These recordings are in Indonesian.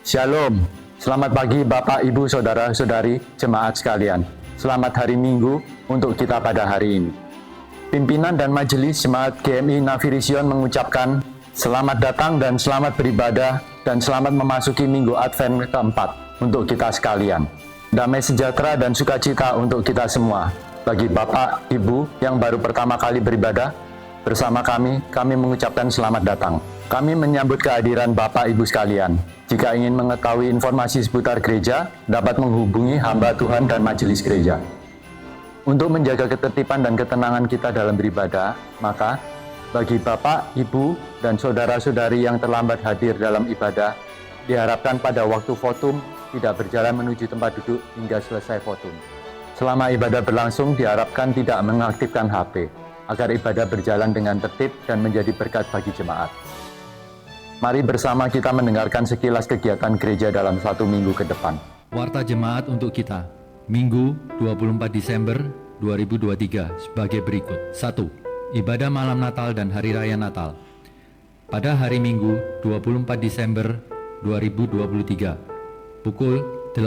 Shalom, selamat pagi Bapak, Ibu, Saudara-saudari, jemaat sekalian. Selamat hari Minggu untuk kita pada hari ini. Pimpinan dan Majelis Jemaat GMI Navirision mengucapkan selamat datang dan selamat beribadah dan selamat memasuki Minggu Advent keempat untuk kita sekalian. Damai sejahtera dan sukacita untuk kita semua. Bagi Bapak, Ibu yang baru pertama kali beribadah, bersama kami mengucapkan selamat datang. Kami menyambut kehadiran Bapak Ibu sekalian. Jika ingin mengetahui informasi seputar gereja, dapat menghubungi hamba Tuhan dan majelis gereja. Untuk menjaga ketertiban dan ketenangan kita dalam beribadah, maka bagi Bapak, Ibu, dan saudara-saudari yang terlambat hadir dalam ibadah, diharapkan pada waktu votum tidak berjalan menuju tempat duduk hingga selesai votum. Selama ibadah berlangsung, diharapkan tidak mengaktifkan HP, agar ibadah berjalan dengan tertib dan menjadi berkat bagi jemaat. Mari bersama kita mendengarkan sekilas kegiatan gereja dalam satu minggu ke depan. Warta jemaat untuk kita, Minggu 24 Desember 2023 sebagai berikut. 1. Ibadah malam Natal dan Hari Raya Natal. Pada hari Minggu 24 Desember 2023, pukul 18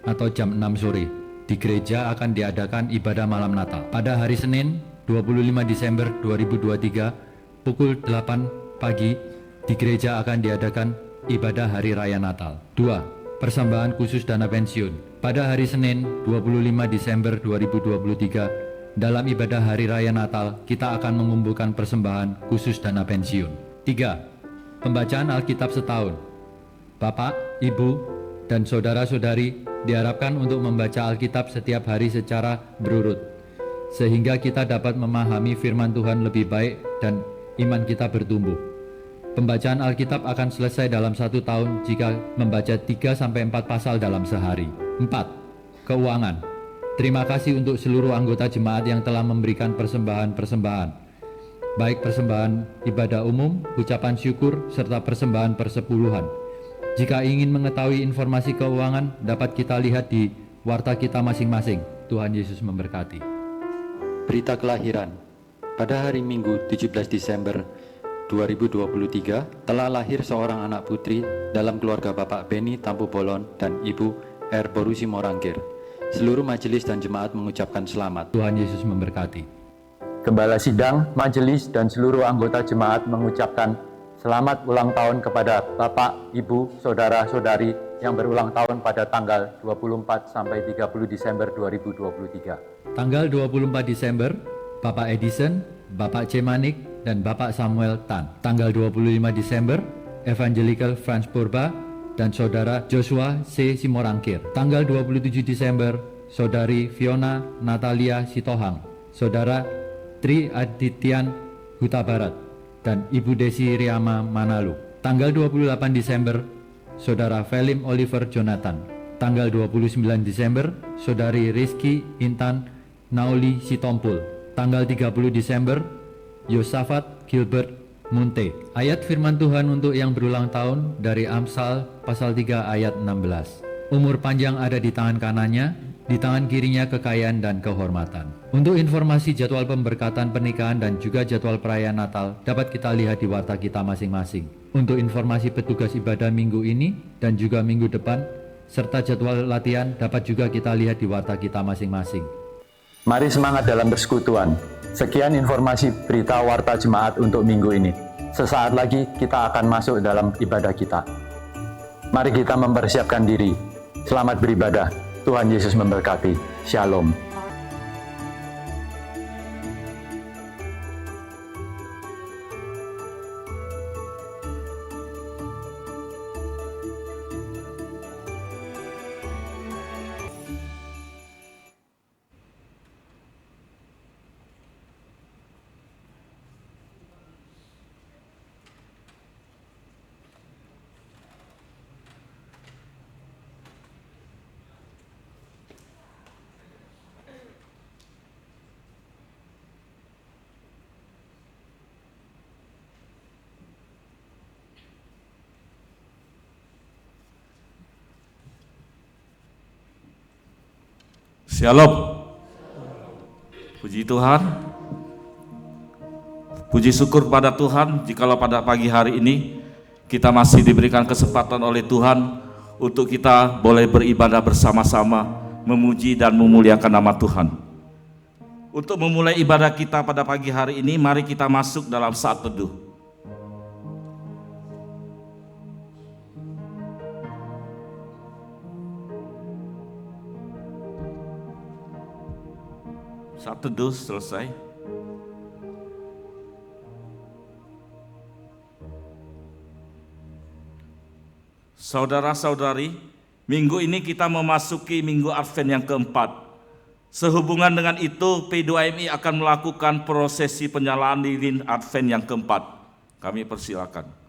atau jam 6 sore, di gereja akan diadakan ibadah malam Natal. Pada hari Senin 25 Desember 2023, pukul 8 pagi, di gereja akan diadakan ibadah Hari Raya Natal. 2. Persembahan khusus dana pensiun. Pada hari Senin 25 Desember 2023, dalam ibadah Hari Raya Natal, kita akan mengumpulkan persembahan khusus dana pensiun. 3. Pembacaan Alkitab setahun. Bapak, Ibu, dan saudara-saudari diharapkan untuk membaca Alkitab setiap hari secara berurut, sehingga kita dapat memahami firman Tuhan lebih baik dan iman kita bertumbuh. Pembacaan Alkitab akan selesai dalam 1 tahun jika membaca 3-4 pasal dalam sehari. 4. Keuangan. Terima kasih untuk seluruh anggota jemaat yang telah memberikan persembahan-persembahan, baik persembahan ibadah umum, ucapan syukur, serta persembahan persepuluhan. Jika ingin mengetahui informasi keuangan, dapat kita lihat di warta kita masing-masing. Tuhan Yesus memberkati. Berita kelahiran. Pada hari Minggu 17 Desember 2023 telah lahir seorang anak putri dalam keluarga Bapak Beni Tampu Bolon dan Ibu R. Borusi Morangkir. Seluruh majelis dan jemaat mengucapkan selamat. Tuhan Yesus memberkati. Gembala sidang, majelis, dan seluruh anggota jemaat mengucapkan selamat ulang tahun kepada Bapak, Ibu, Saudara-saudari yang berulang tahun pada tanggal 24 sampai 30 Desember 2023. Tanggal 24 Desember, Bapak Edison, Bapak C. Manik, dan Bapak Samuel Tan. Tanggal 25 Desember, Evangelical Franz Purba dan Saudara Joshua C. Simorangkir. Tanggal 27 Desember, Saudari Fiona Natalia Sitohang, Saudara Tri Adityan Huta Barat, dan Ibu Desi Riama Manalu. Tanggal 28 Desember, Saudara Felim Oliver Jonathan. Tanggal 29 Desember, Saudari Rizky Intan Nauli Sitompul. Tanggal 30 Desember, Yosafat Gilbert Munte. Ayat firman Tuhan untuk yang berulang tahun dari Amsal pasal 3 ayat 16. Umur panjang ada di tangan kanannya, di tangan kirinya kekayaan dan kehormatan. Untuk informasi jadwal pemberkatan pernikahan dan juga jadwal perayaan Natal dapat kita lihat di warta kita masing-masing. Untuk informasi petugas ibadah minggu ini dan juga minggu depan, serta jadwal latihan dapat juga kita lihat di warta kita masing-masing. Mari semangat dalam persekutuan. Sekian informasi berita warta jemaat untuk minggu ini. Sesaat lagi kita akan masuk dalam ibadah kita. Mari kita mempersiapkan diri. Selamat beribadah. Tuhan Yesus memberkati. Shalom. Shalom. Puji Tuhan. Puji syukur pada Tuhan jikalau pada pagi hari ini kita masih diberikan kesempatan oleh Tuhan untuk kita boleh beribadah bersama-sama, memuji dan memuliakan nama Tuhan. Untuk memulai ibadah kita pada pagi hari ini, mari kita masuk dalam saat teduh. Saat teduh selesai. Saudara-saudari, minggu ini kita memasuki minggu Advent yang keempat. Sehubungan dengan itu, P2MI akan melakukan prosesi penyalaan lilin Advent yang keempat. Kami persilakan.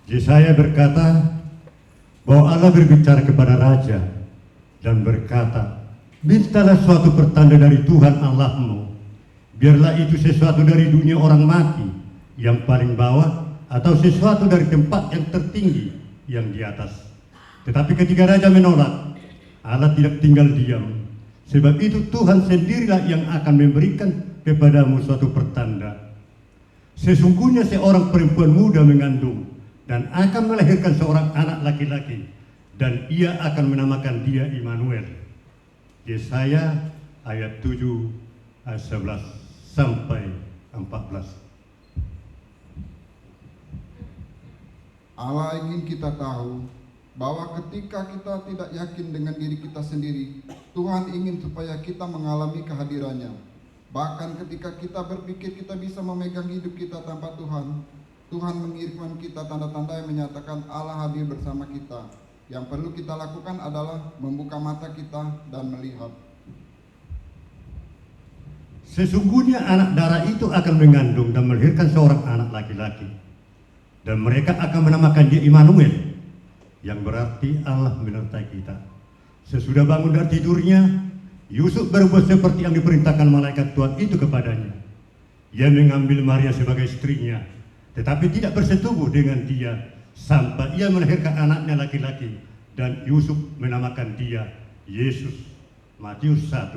Yesaya berkata bahwa Allah berbicara kepada raja dan berkata, mintalah suatu pertanda dari Tuhan Allahmu, biarlah itu sesuatu dari dunia orang mati yang paling bawah atau sesuatu dari tempat yang tertinggi yang di atas. Tetapi ketika raja menolak, Allah tidak tinggal diam. Sebab itu Tuhan sendirilah yang akan memberikan kepadamu suatu pertanda. Sesungguhnya seorang perempuan muda mengandung dan akan melahirkan seorang anak laki-laki, dan ia akan menamakan dia Immanuel. Yesaya ayat 7 ayat 11 sampai 14. Allah ingin kita tahu bahwa ketika kita tidak yakin dengan diri kita sendiri, Tuhan ingin supaya kita mengalami kehadirannya. Bahkan ketika kita berpikir kita bisa memegang hidup kita tanpa Tuhan, Tuhan mengirimkan kita tanda-tanda yang menyatakan Allah hadir bersama kita. Yang perlu kita lakukan adalah membuka mata kita dan melihat. Sesungguhnya anak darah itu akan mengandung dan melahirkan seorang anak laki-laki. Dan mereka akan menamakan dia Immanuel, yang berarti Allah menyertai kita. Sesudah bangun dari tidurnya, Yusuf berbuat seperti yang diperintahkan malaikat Tuhan itu kepadanya. Ia mengambil Maria sebagai istrinya, tetapi tidak bersetubuh dengan dia sampai ia melahirkan anaknya laki-laki, dan Yusuf menamakan dia Yesus. Matius 1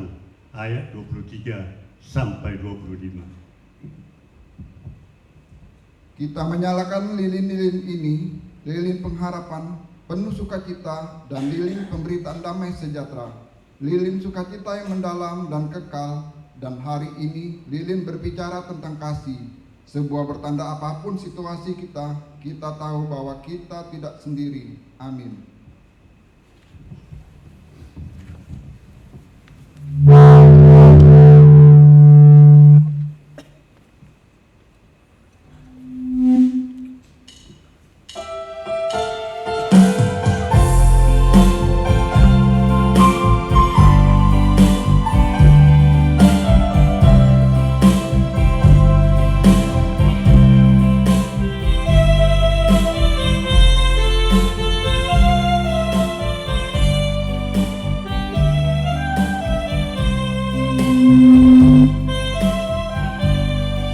ayat 23 sampai 25. Kita menyalakan lilin-lilin ini, lilin pengharapan, penuh sukacita, dan lilin pemberitaan damai sejahtera. Lilin sukacita yang mendalam dan kekal, dan hari ini lilin berbicara tentang kasih. Sebuah bertanda apapun situasi kita tahu bahwa kita tidak sendiri. Amin.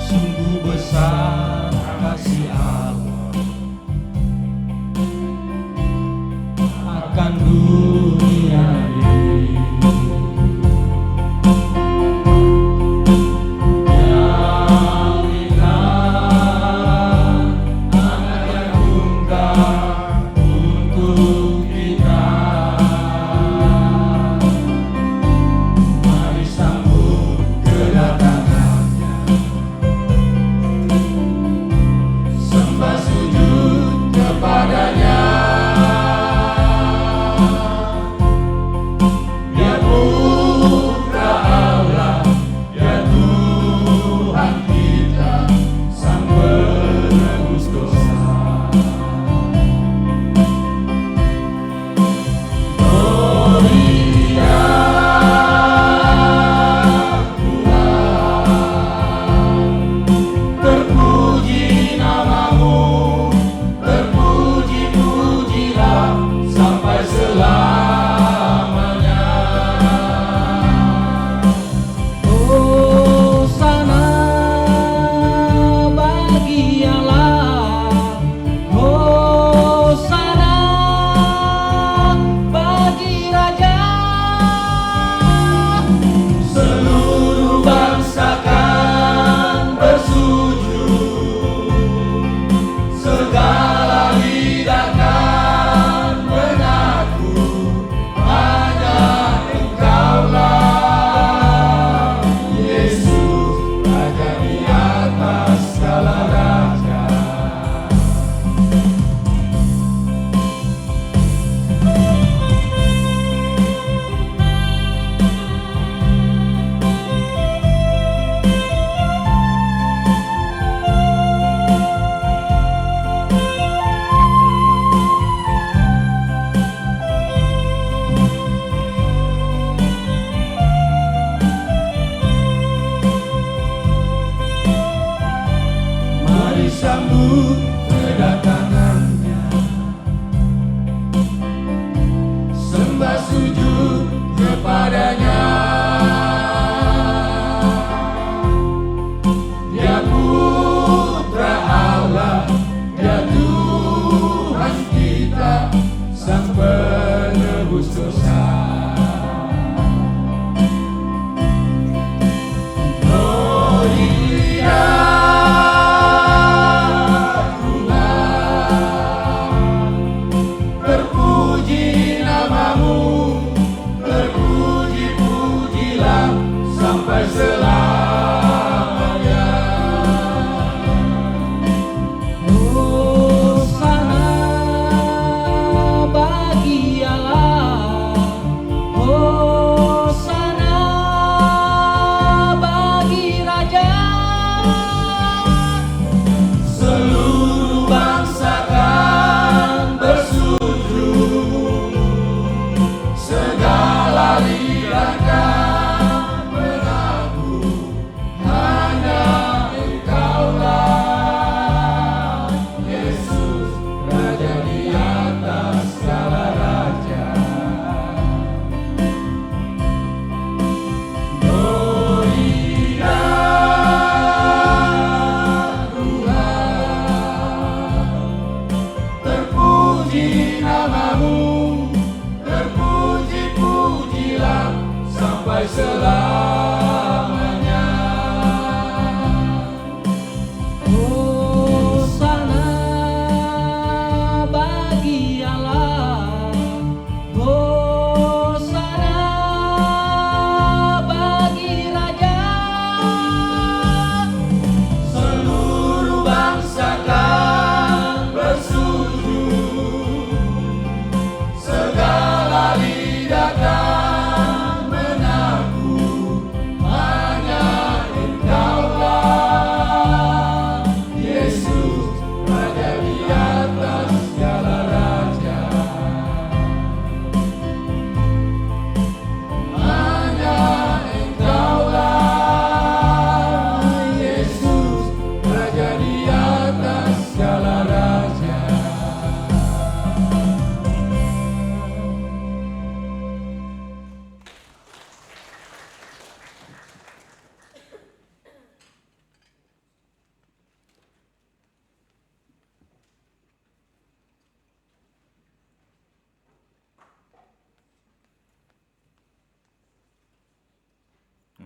Sungguh besar kasih Allah akan dunia ini, yang berikan anak yang tunggal untuk kita. Mari sambut kedatangannya, sembah sujud kepadanya. Dia Putra Allah, Dia Tuhan kita, Sang Penebus dosa. Gloria Tuhan, terpuji namamu, terpuji-pujilah sampai selamanya. Hosana bagi Allah, Hosana bagi Raja. Seluruh bangsa kan bersujud, segala lidah kan mengaku hanya Engkaulah Yesus, Raja di atas segala raja. Mari sambut kedatangannya, sembah sujud kepadanya. Dia Putra Allah, Dia Tuhan kita, Sang Penebus dosa. Gloria Tuhan,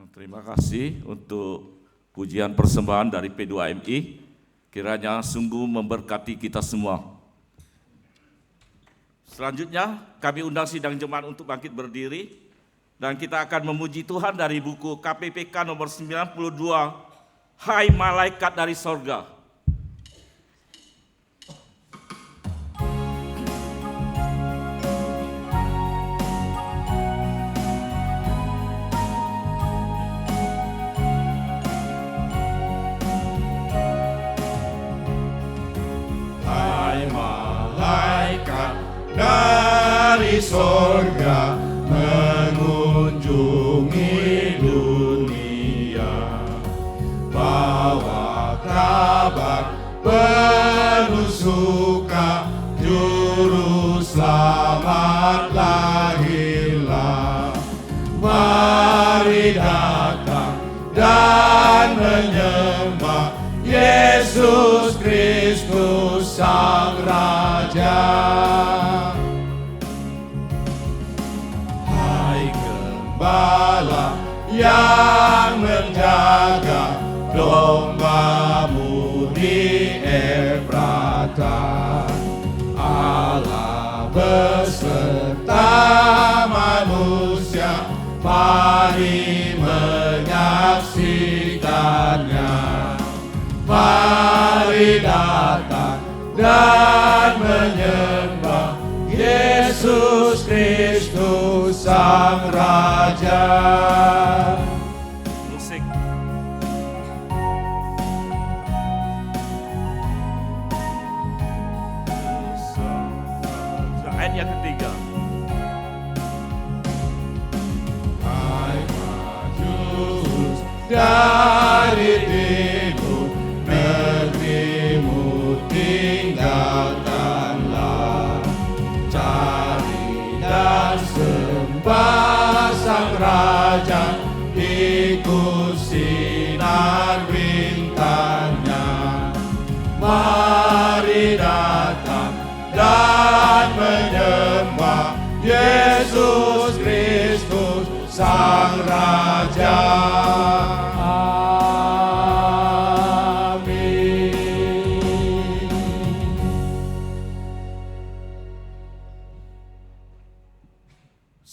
Terima kasih untuk pujian persembahan dari P2MI. Kiranya sungguh memberkati kita semua. Selanjutnya kami undang sidang jemaat untuk bangkit berdiri. Dan kita akan memuji Tuhan dari buku KPPK nomor 92, Hai Malaikat dari Sorga. Dari sorga mengunjungi dunia, bawa kabar penuh suka, juru selamat lahirlah. Mari datang dan menyembah Yesus Kristus Sang Raja. Gembala yang menjaga domba-Mu di Efrata, Allah beserta manusia, mari menyaksikannya. Mari datang dan menyembah Yesus Kristus Sang Raja. Musik. Ayat yang ketiga. Hai Majus dari timur, negerimu tinggalkanlah. Cari dan sembah Sang Raja, ikut sinar bintangnya. Mari datang dan menyembah Yesus Kristus Sang Raja.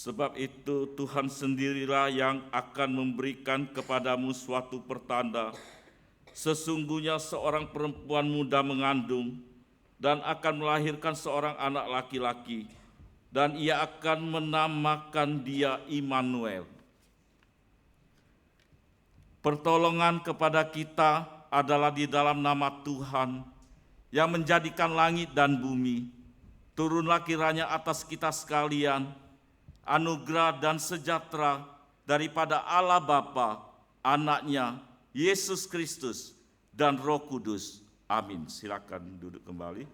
Sebab itu Tuhan sendirilah yang akan memberikan kepadamu suatu pertanda. Sesungguhnya seorang perempuan muda mengandung dan akan melahirkan seorang anak laki-laki, dan ia akan menamakan dia Immanuel. Pertolongan kepada kita adalah di dalam nama Tuhan yang menjadikan langit dan bumi. Turunlah kiranya atas kita sekalian anugerah dan sejahtera daripada Allah Bapa, Anaknya, Yesus Kristus, dan Roh Kudus. Amin. Silakan duduk kembali.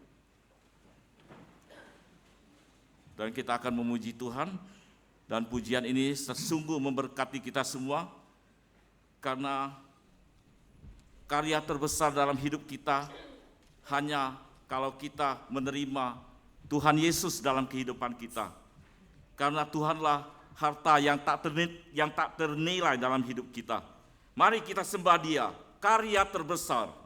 Dan kita akan memuji Tuhan, dan pujian ini sesungguh memberkati kita semua, karena karya terbesar dalam hidup kita hanya kalau kita menerima Tuhan Yesus dalam kehidupan kita. Karena Tuhanlah harta yang tak ternilai dalam hidup kita. Mari kita sembah Dia, karya terbesar.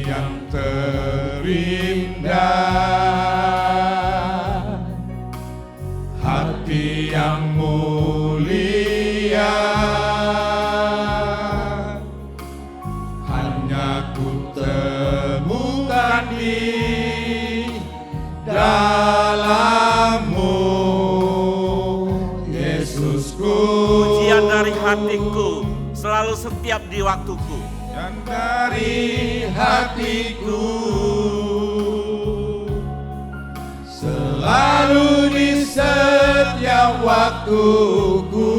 Yang terindah, hati yang mulia, hanya ku temukan di dalam-Mu, Yesusku. Pujian dari hatiku selalu setiap di waktuku. Dan dari hatiku selalu di setiap waktuku.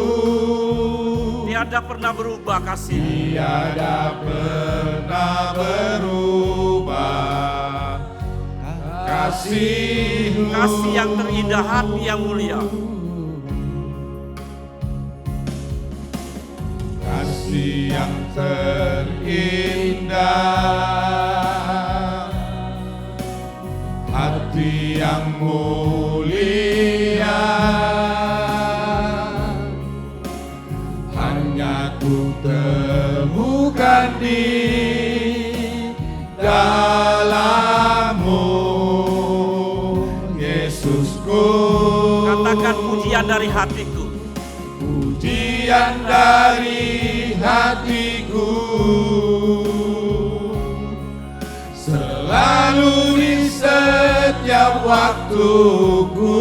Tiada pernah berubah kasih. Tiada pernah berubah kasih-Mu. Kasih yang terindah, hati yang mulia. Kasih yang terindah, hati yang mulia, hanya ku temukan di dalam-Mu, Yesusku. Katakan pujian dari hatiku. Pujian dari hatiku, selalu di setiap waktuku,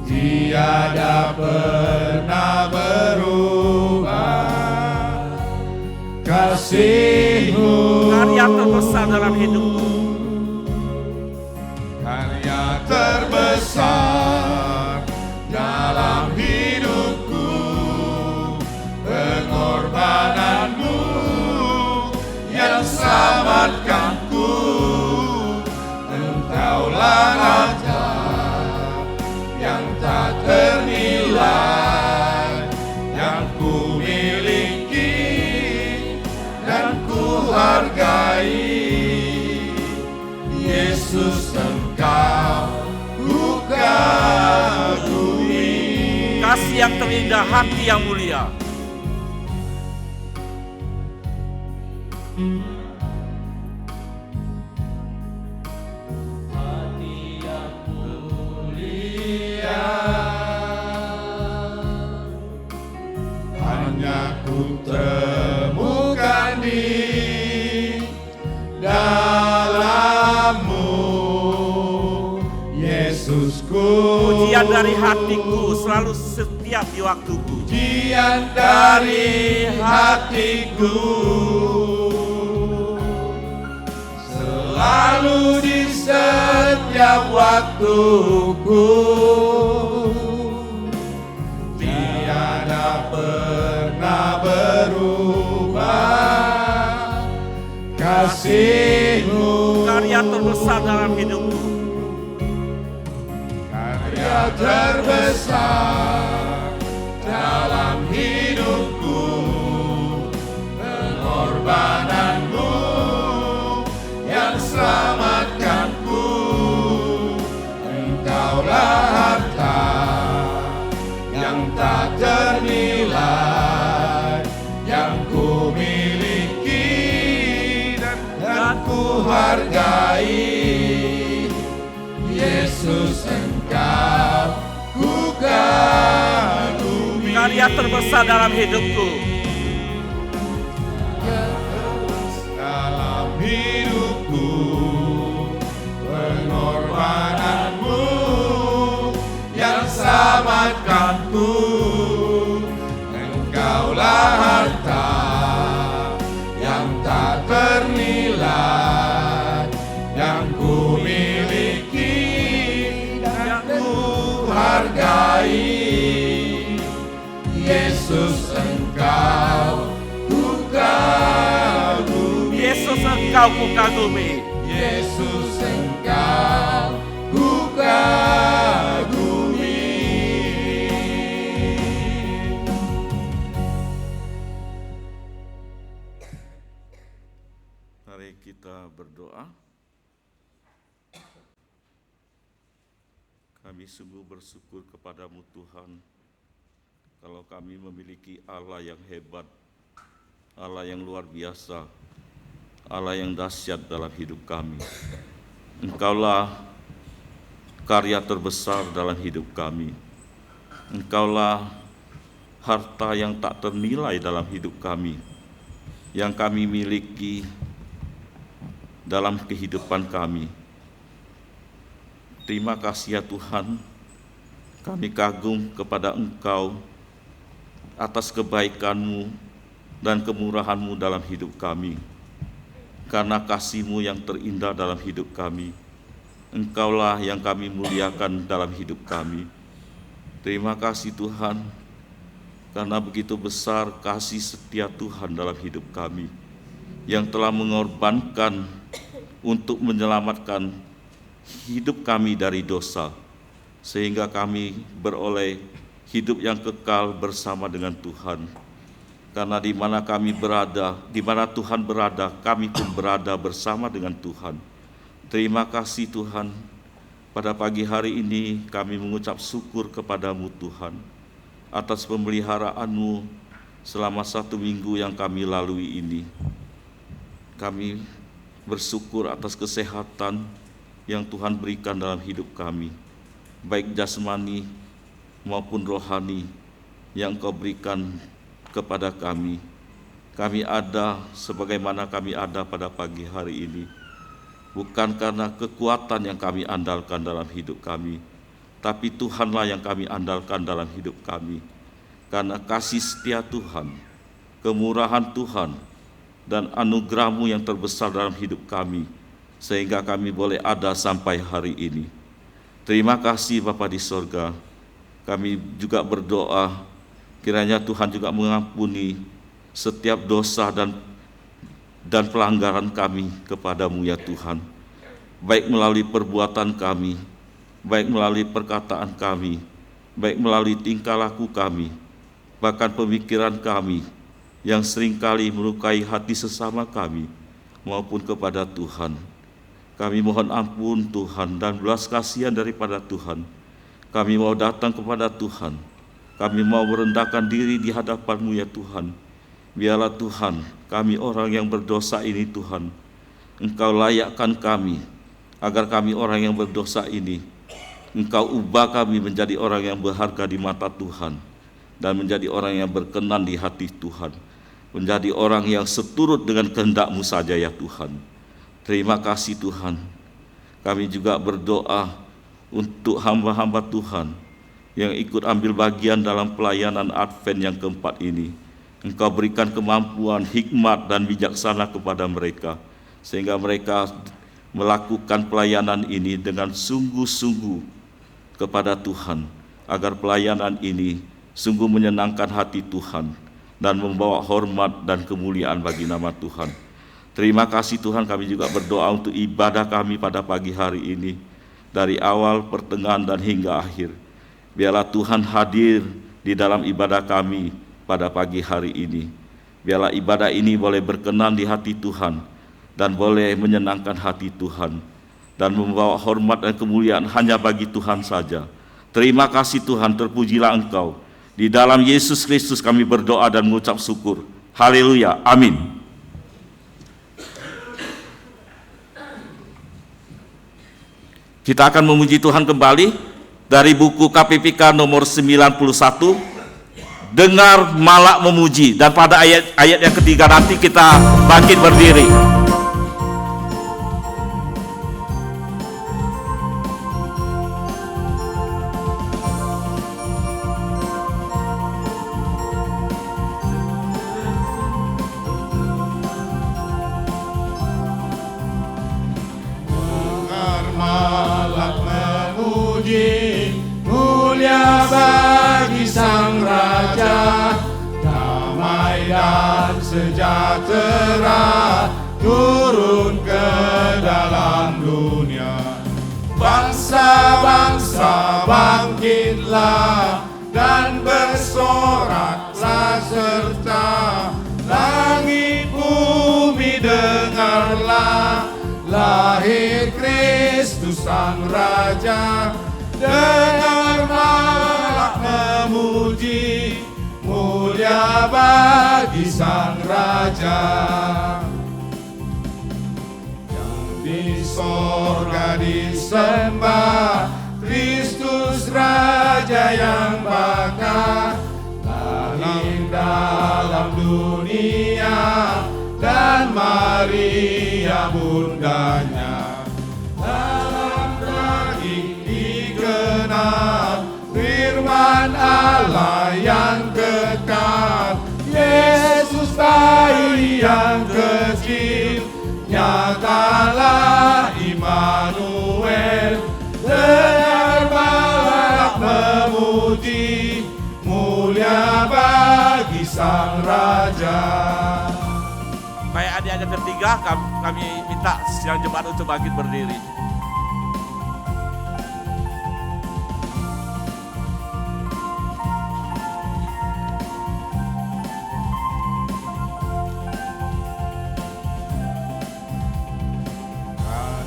tiada pernah berubah kasih-Mu. Karya terbesar dalam hidupku. Karya terbesar dalam hidupku, pengorbanan-Mu yang selamatkanku. Engkaulah Raja yang tak ternilai, yang ku miliki dan ku hargai. Yesus, Engkau ku kagumi. Kasih yang terindah, hati yang mulia. Hanya ku temukan di dalam-Mu, Yesusku. Pujian dari hatiku selalu setiap di waktuku. Pujian dari hatiku, selalu di setiap waktuku, tiada pernah berubah kasih-Mu. Karya terbesar dalam hidupku. Karya terbesar dalam hidupku, pengorbanan-Mu yang selamatkanku. Engkaulah harta yang tak ternilai, yang ku miliki dan ku hargai. Yesus, Engkau ku kagumi. Karya terbesar dalam hidupku. Dalam hidupku, pengorbanan-Mu yang selamatkanku. Engkaulah harta yang tak ternilai, yang ku miliki dan ku hargai. Yesus, Engkau ku kagumi. Yesus, Engkau ku kagumi. Yesus, Engkau ku kagumi. Mari kita berdoa. Kami sungguh bersyukur kepadamu Tuhan, kalau kami memiliki Allah yang hebat, Allah yang luar biasa, Allah yang dahsyat dalam hidup kami. Engkaulah karya terbesar dalam hidup kami. Engkaulah harta yang tak ternilai dalam hidup kami, yang kami miliki dalam kehidupan kami. Terima kasih ya Tuhan, kami kagum kepada Engkau atas kebaikan-Mu dan kemurahan-Mu dalam hidup kami. Karena kasih-Mu yang terindah dalam hidup kami, Engkaulah yang kami muliakan dalam hidup kami. Terima kasih Tuhan, karena begitu besar kasih setia Tuhan dalam hidup kami, yang telah mengorbankan untuk menyelamatkan hidup kami dari dosa, sehingga kami beroleh hidup yang kekal bersama dengan Tuhan. Karena di mana kami berada, di mana Tuhan berada, kami pun berada bersama dengan Tuhan. Terima kasih Tuhan, pada pagi hari ini kami mengucap syukur kepadamu Tuhan, atas pemeliharaan-Mu selama 1 minggu yang kami lalui ini. Kami bersyukur atas kesehatan yang Tuhan berikan dalam hidup kami, baik jasmani maupun rohani yang Kau berikan kepada kami. Kami ada sebagaimana kami ada pada pagi hari ini, bukan karena kekuatan yang kami andalkan dalam hidup kami, tapi Tuhanlah yang kami andalkan dalam hidup kami. Karena kasih setia Tuhan, kemurahan Tuhan, dan anugerah-Mu yang terbesar dalam hidup kami, sehingga kami boleh ada sampai hari ini. Terima kasih Bapa di sorga. Kami juga berdoa, kiranya Tuhan juga mengampuni setiap dosa dan pelanggaran kami kepadamu ya Tuhan, baik melalui perbuatan kami, baik melalui perkataan kami, baik melalui tingkah laku kami, bahkan pemikiran kami yang seringkali melukai hati sesama kami maupun kepada Tuhan. Kami mohon ampun Tuhan dan belas kasihan daripada Tuhan. Kami mau datang kepada Tuhan, kami mau merendahkan diri di hadapan-Mu ya Tuhan. Biarlah Tuhan, kami orang yang berdosa ini Tuhan, Engkau layakkan kami, agar kami orang yang berdosa ini, Engkau ubah kami menjadi orang yang berharga di mata Tuhan, dan menjadi orang yang berkenan di hati Tuhan, menjadi orang yang seturut dengan kehendak-Mu saja ya Tuhan. Terima kasih Tuhan. Kami juga berdoa untuk hamba-hamba Tuhan yang ikut ambil bagian dalam pelayanan Advent yang keempat ini. Engkau berikan kemampuan, hikmat, dan bijaksana kepada mereka, sehingga mereka melakukan pelayanan ini dengan sungguh-sungguh kepada Tuhan, agar pelayanan ini sungguh menyenangkan hati Tuhan dan membawa hormat dan kemuliaan bagi nama Tuhan. Terima kasih Tuhan, kami juga berdoa untuk ibadah kami pada pagi hari ini, dari awal, pertengahan, dan hingga akhir. Biarlah Tuhan hadir di dalam ibadah kami pada pagi hari ini. Biarlah ibadah ini boleh berkenan di hati Tuhan dan boleh menyenangkan hati Tuhan dan membawa hormat dan kemuliaan hanya bagi Tuhan saja. Terima kasih Tuhan, terpujilah Engkau. Di dalam Yesus Kristus kami berdoa dan mengucap syukur. Haleluya, amin. Kita akan memuji Tuhan kembali dari buku KPPK nomor 91, Dengar Malak Memuji, dan pada ayat yang ketiga nanti kita bangkit berdiri. Mulia bagi Sang Raja, damai dan sejahtera turun ke dalam dunia. Bangsa-bangsa bangkitlah dan bersoraklah serta langit bumi dengarlah, lahir Kristus Sang Raja. Dengar malak memuji, mulia bagi Sang Raja. Yang di sorga disembah, Kristus Raja yang bakal lahir dalam dunia, dan Maria bundanya. Firman Allah yang kekal, Yesus bayi yang kecil, nyatalah Immanuel. Dengar malak memuji, mulia bagi Baik, adik-adik ketiga, kami minta sidang jemaat untuk bangkit berdiri.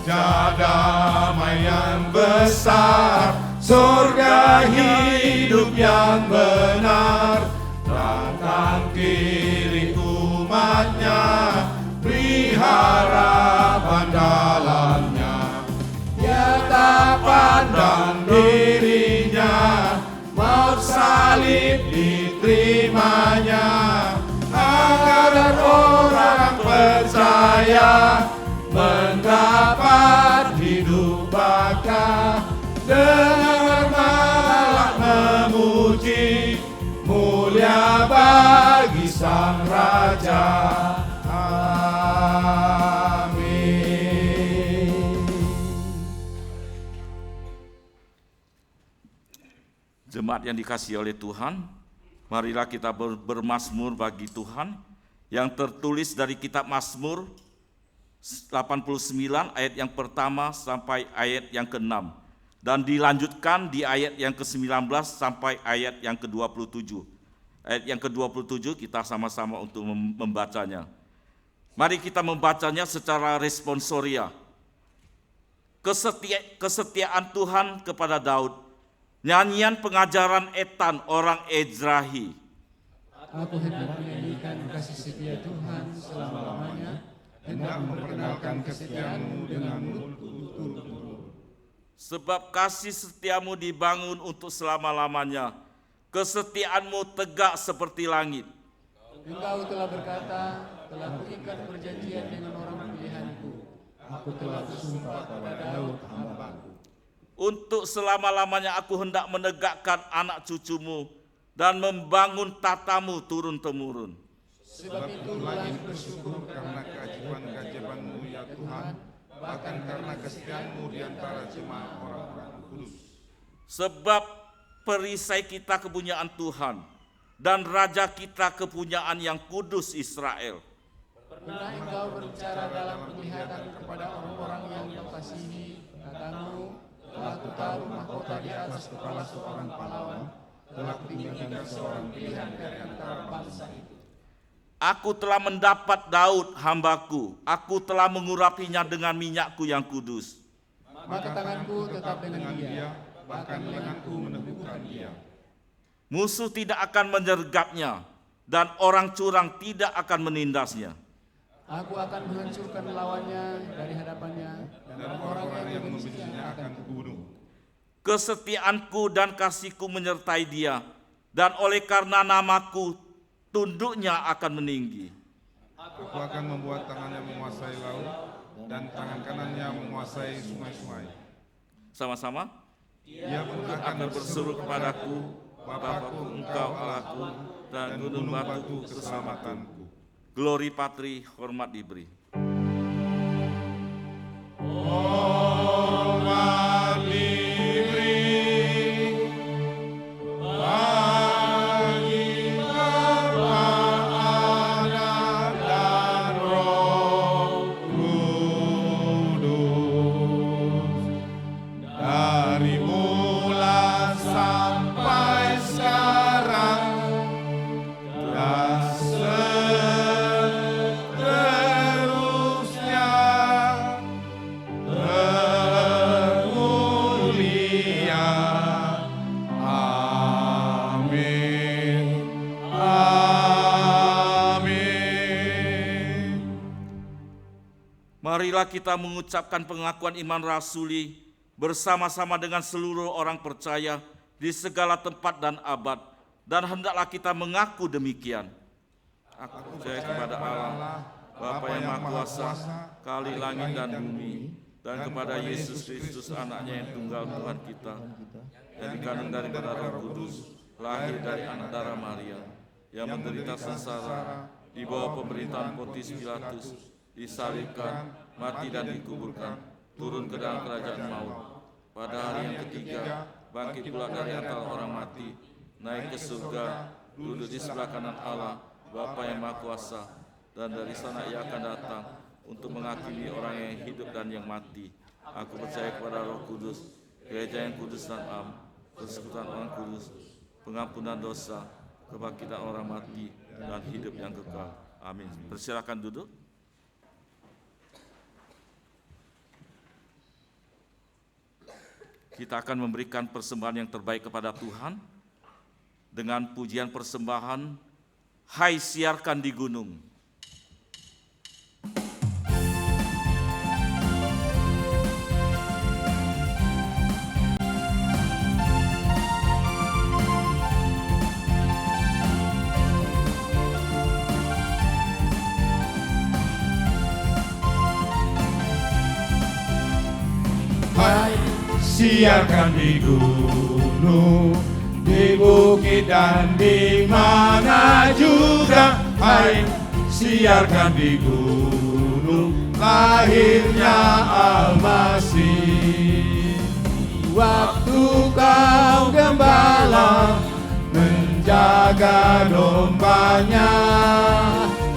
Raja damai yang besar, surga hidup yang benar, datang pilih umatnya, beri harapan dalamnya. Dia tak pandang dirinya, maut salib diterimanya, agar orang percaya mendapat hidup baka, dengar malak memuji, mulia bagi Sang Raja. Amin. Jemaat yang dikasihi oleh Tuhan, marilah kita bermazmur bagi Tuhan yang tertulis dari kitab Mazmur 89 ayat yang pertama sampai ayat yang ke-6 dan dilanjutkan di ayat yang ke-19 sampai ayat yang ke-27. Ayat yang ke-27 kita sama-sama untuk membacanya. Mari kita membacanya secara responsoria. Kesetiaan Tuhan kepada Daud. Nyanyian pengajaran Etan orang Ezrahi. Aku hendak menyanyikan kasih setia Tuhan selama-lamanya, hendak memperkenalkan kesetiaan-Mu dengan mulutku turut-turut. Sebab kasih setiamu dibangun untuk selama-lamanya, kesetiaanmu tegak seperti langit. Engkau telah berkata, telah kuikat perjanjian dengan orang pilihanku. Aku telah bersumpah pada Daud hamba-Ku. Untuk selama-lamanya aku hendak menegakkan anak cucumu dan membangun tatamu turun-temurun. Sebab itu langit bersyukur Karena keajaiban-keajaiban-Mu ya Tuhan, bahkan karena kesetiaan-Mu di antara jemaat orang-orang kudus. Sebab perisai kita kepunyaan Tuhan dan raja kita kepunyaan yang kudus Israel. Pernah engkau berbicara dalam penglihatan kepada orang-orang yang kau kasihi, katamu, telah kutaruh mahkota di atas kepala seorang pahlawan, telah kutinggikan seorang pilihan dari antara bangsa itu. Aku telah mendapat Daud hambaku, aku telah mengurapinya dengan minyakku yang kudus. Maka tanganku tetap dengan dia, bahkan lenganku meneguhkan dia. Musuh tidak akan menyergapnya dan orang curang tidak akan menindasnya. Aku akan menghancurkan lawannya dari hadapannya, dan orang yang membencinya akan kubunuh. Kesetiaanku dan kasihku menyertai dia, dan oleh karena namaku, tunduknya akan meninggi. Aku akan membuat tangannya menguasai laut, dan tangan kanannya menguasai sungai-sungai. Sama-sama. Dia pun Akan berseru kepadaku, Bapakku engkau Allahku, dan gunung batuku keselamatanku. Glory Patri, hormat diberi. Hormat diberi bagi Bapa, Anak, dan Roh Kudus, dari mula sampai sekarang dan seterusnya. Termulia. Amin. Amin. Marilah kita mengucapkan pengakuan iman rasuli bersama-sama dengan seluruh orang percaya di segala tempat dan abad. Dan hendaklah kita mengaku demikian. Aku percaya kepada Allah, Bapa yang Maha Kuasa, Kali langit dan bumi, dan kepada Yesus Kristus anaknya yang tunggal Tuhan kita, yang dikandung daripada Roh Kudus, lahir dari anak darah Maria, yang menderita sengsara di bawah pemerintahan Pontius Pilatus, disalibkan, mati dan dikuburkan, turun ke dalam kerajaan maut. Pada hari yang ketiga, bangkit pula dari antara orang mati, naik ke surga, duduk di sebelah kanan Allah, Bapa yang Maha Kuasa, dan dari sana Ia akan datang untuk menghakimi orang yang hidup dan yang mati. Aku percaya kepada Roh Kudus, gereja yang kudus dan am, persekutuan orang kudus, pengampunan dosa, kebangkitan orang mati, dan hidup yang kekal. Amin. Persilakan duduk. Kita akan memberikan persembahan yang terbaik kepada Tuhan dengan pujian persembahan Hai Siarkan di Gunung. Hai, siarkan di gunung, di bukit dan di mana juga. Hai, siarkan di gunung, lahirnya Al-Masih. Waktu kau gembala menjaga dombanya,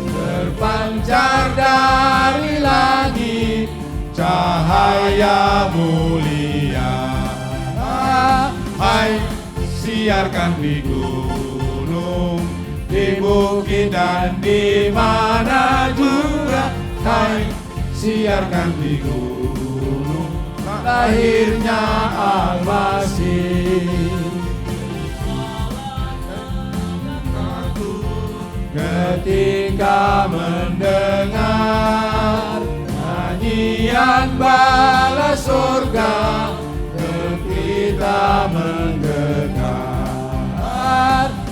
terpancar dari langit cahaya mulia. Hai, siarkan di gunung, di bukit dan di mana juga. Hai, siarkan di gunung, lahirnya Al-Masih. Ketika mendengar nyanyian bala surga, kita menggelegar.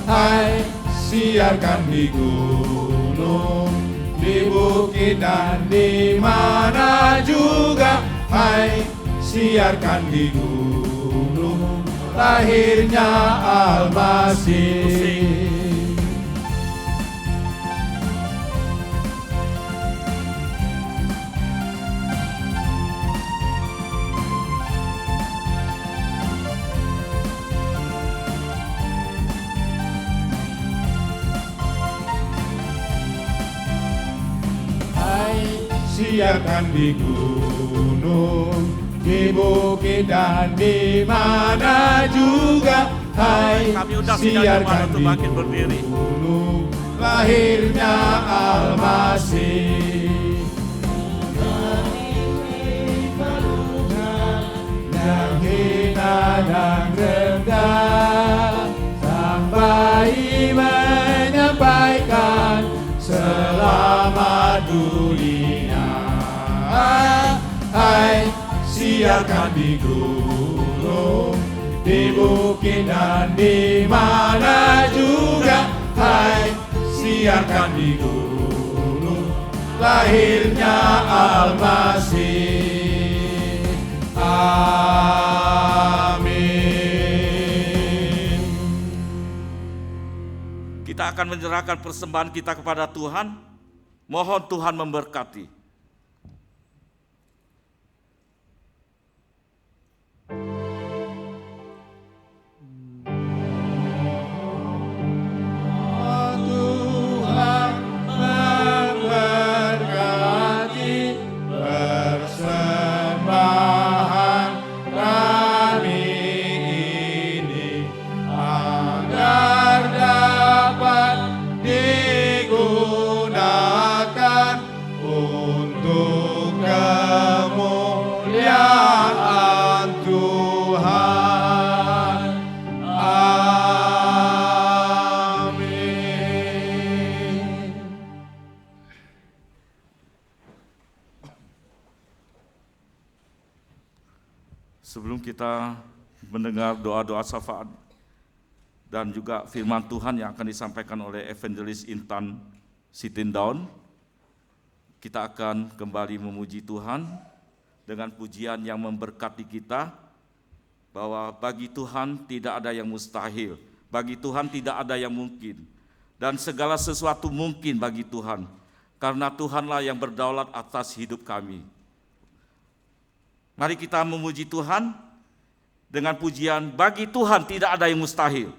Hai, siarkan di gunung, di bukit dan di mana juga. Hai, siarkan di gunung, lahirnya Al-Masih. Siarkan di gunung, di bukit dan di mana juga. Hai, siarkan di gunung, lahirnya Al-Masih. Yang hina dan rendah, Sang Bayi menyampaikan selamat dunia. Hai, siarkan di gunung, di bukit dan di mana juga. Hai, siarkan di gunung, lahirnya Al-Masih. Amin. Kita akan menyerahkan persembahan kita kepada Tuhan. Mohon Tuhan memberkati. Tuhan memberkati persembahan kami ini, agar dapat digunakan untuk kemuliaan Tuhan. Amin. Sebelum kita mendengar doa-doa syafaat dan juga firman Tuhan yang akan disampaikan oleh Evangelis Intan Sitindaun, kita akan kembali memuji Tuhan dengan pujian yang memberkati kita, bahwa bagi Tuhan tidak ada yang mustahil, bagi Tuhan tidak ada yang mungkin, dan segala sesuatu mungkin bagi Tuhan, karena Tuhanlah yang berdaulat atas hidup kami. Mari kita memuji Tuhan dengan pujian bagi Tuhan tidak ada yang mustahil.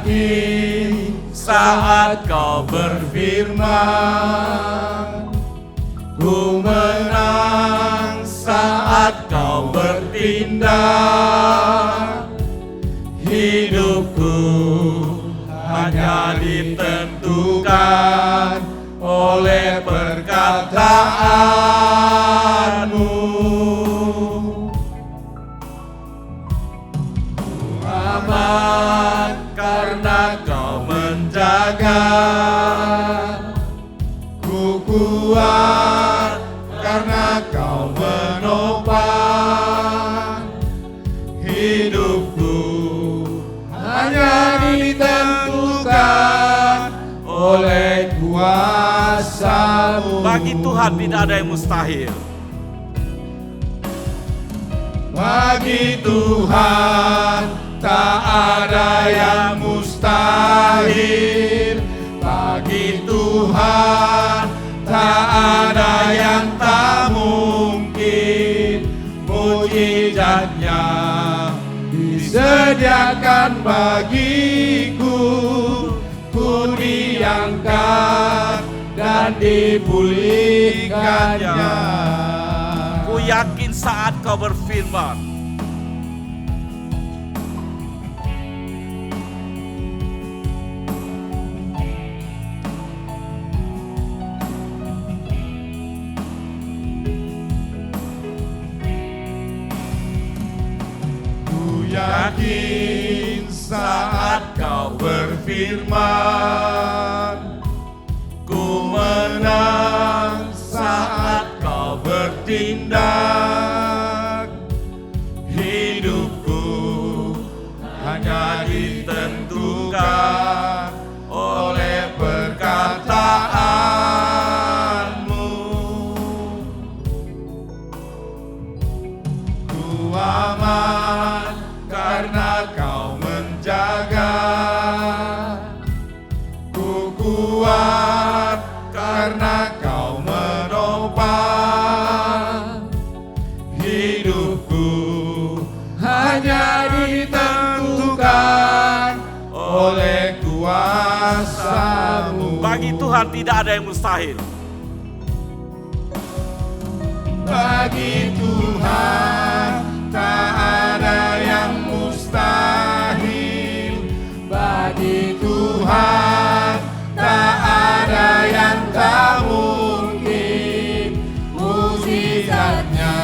yakin saat kau berfirman, ku menang saat kau bertindak. Hidupku hanya ditentukan oleh perkataanmu. Aman karena kau menjaga, ku kuat karena kau menopang. Hidupku hanya ditentukan oleh kuasa-Mu. Bagi Tuhan tidak ada yang mustahil. Bagi Tuhan tak ada yang mustahil. Bagi Tuhan tak ada yang tak mungkin. Mujizatnya disediakan bagiku, ku diangkat dan dipulihkannya. Ku yakin saat kau berfirman, yakin saat kau berfirman, ku menang saat kau bertindak. Hidupku hanya ditentukan oleh perkataanmu. Ku aman karena kau menjaga, ku kuat karena kau menopang. Hidupku hanya ditentukan oleh kuasa-Mu. bagi Tuhan tidak ada yang mustahil. Bagi Tuhan tak ada yang mustahil. Bagi Tuhan tak ada yang tak mungkin. Mujizatnya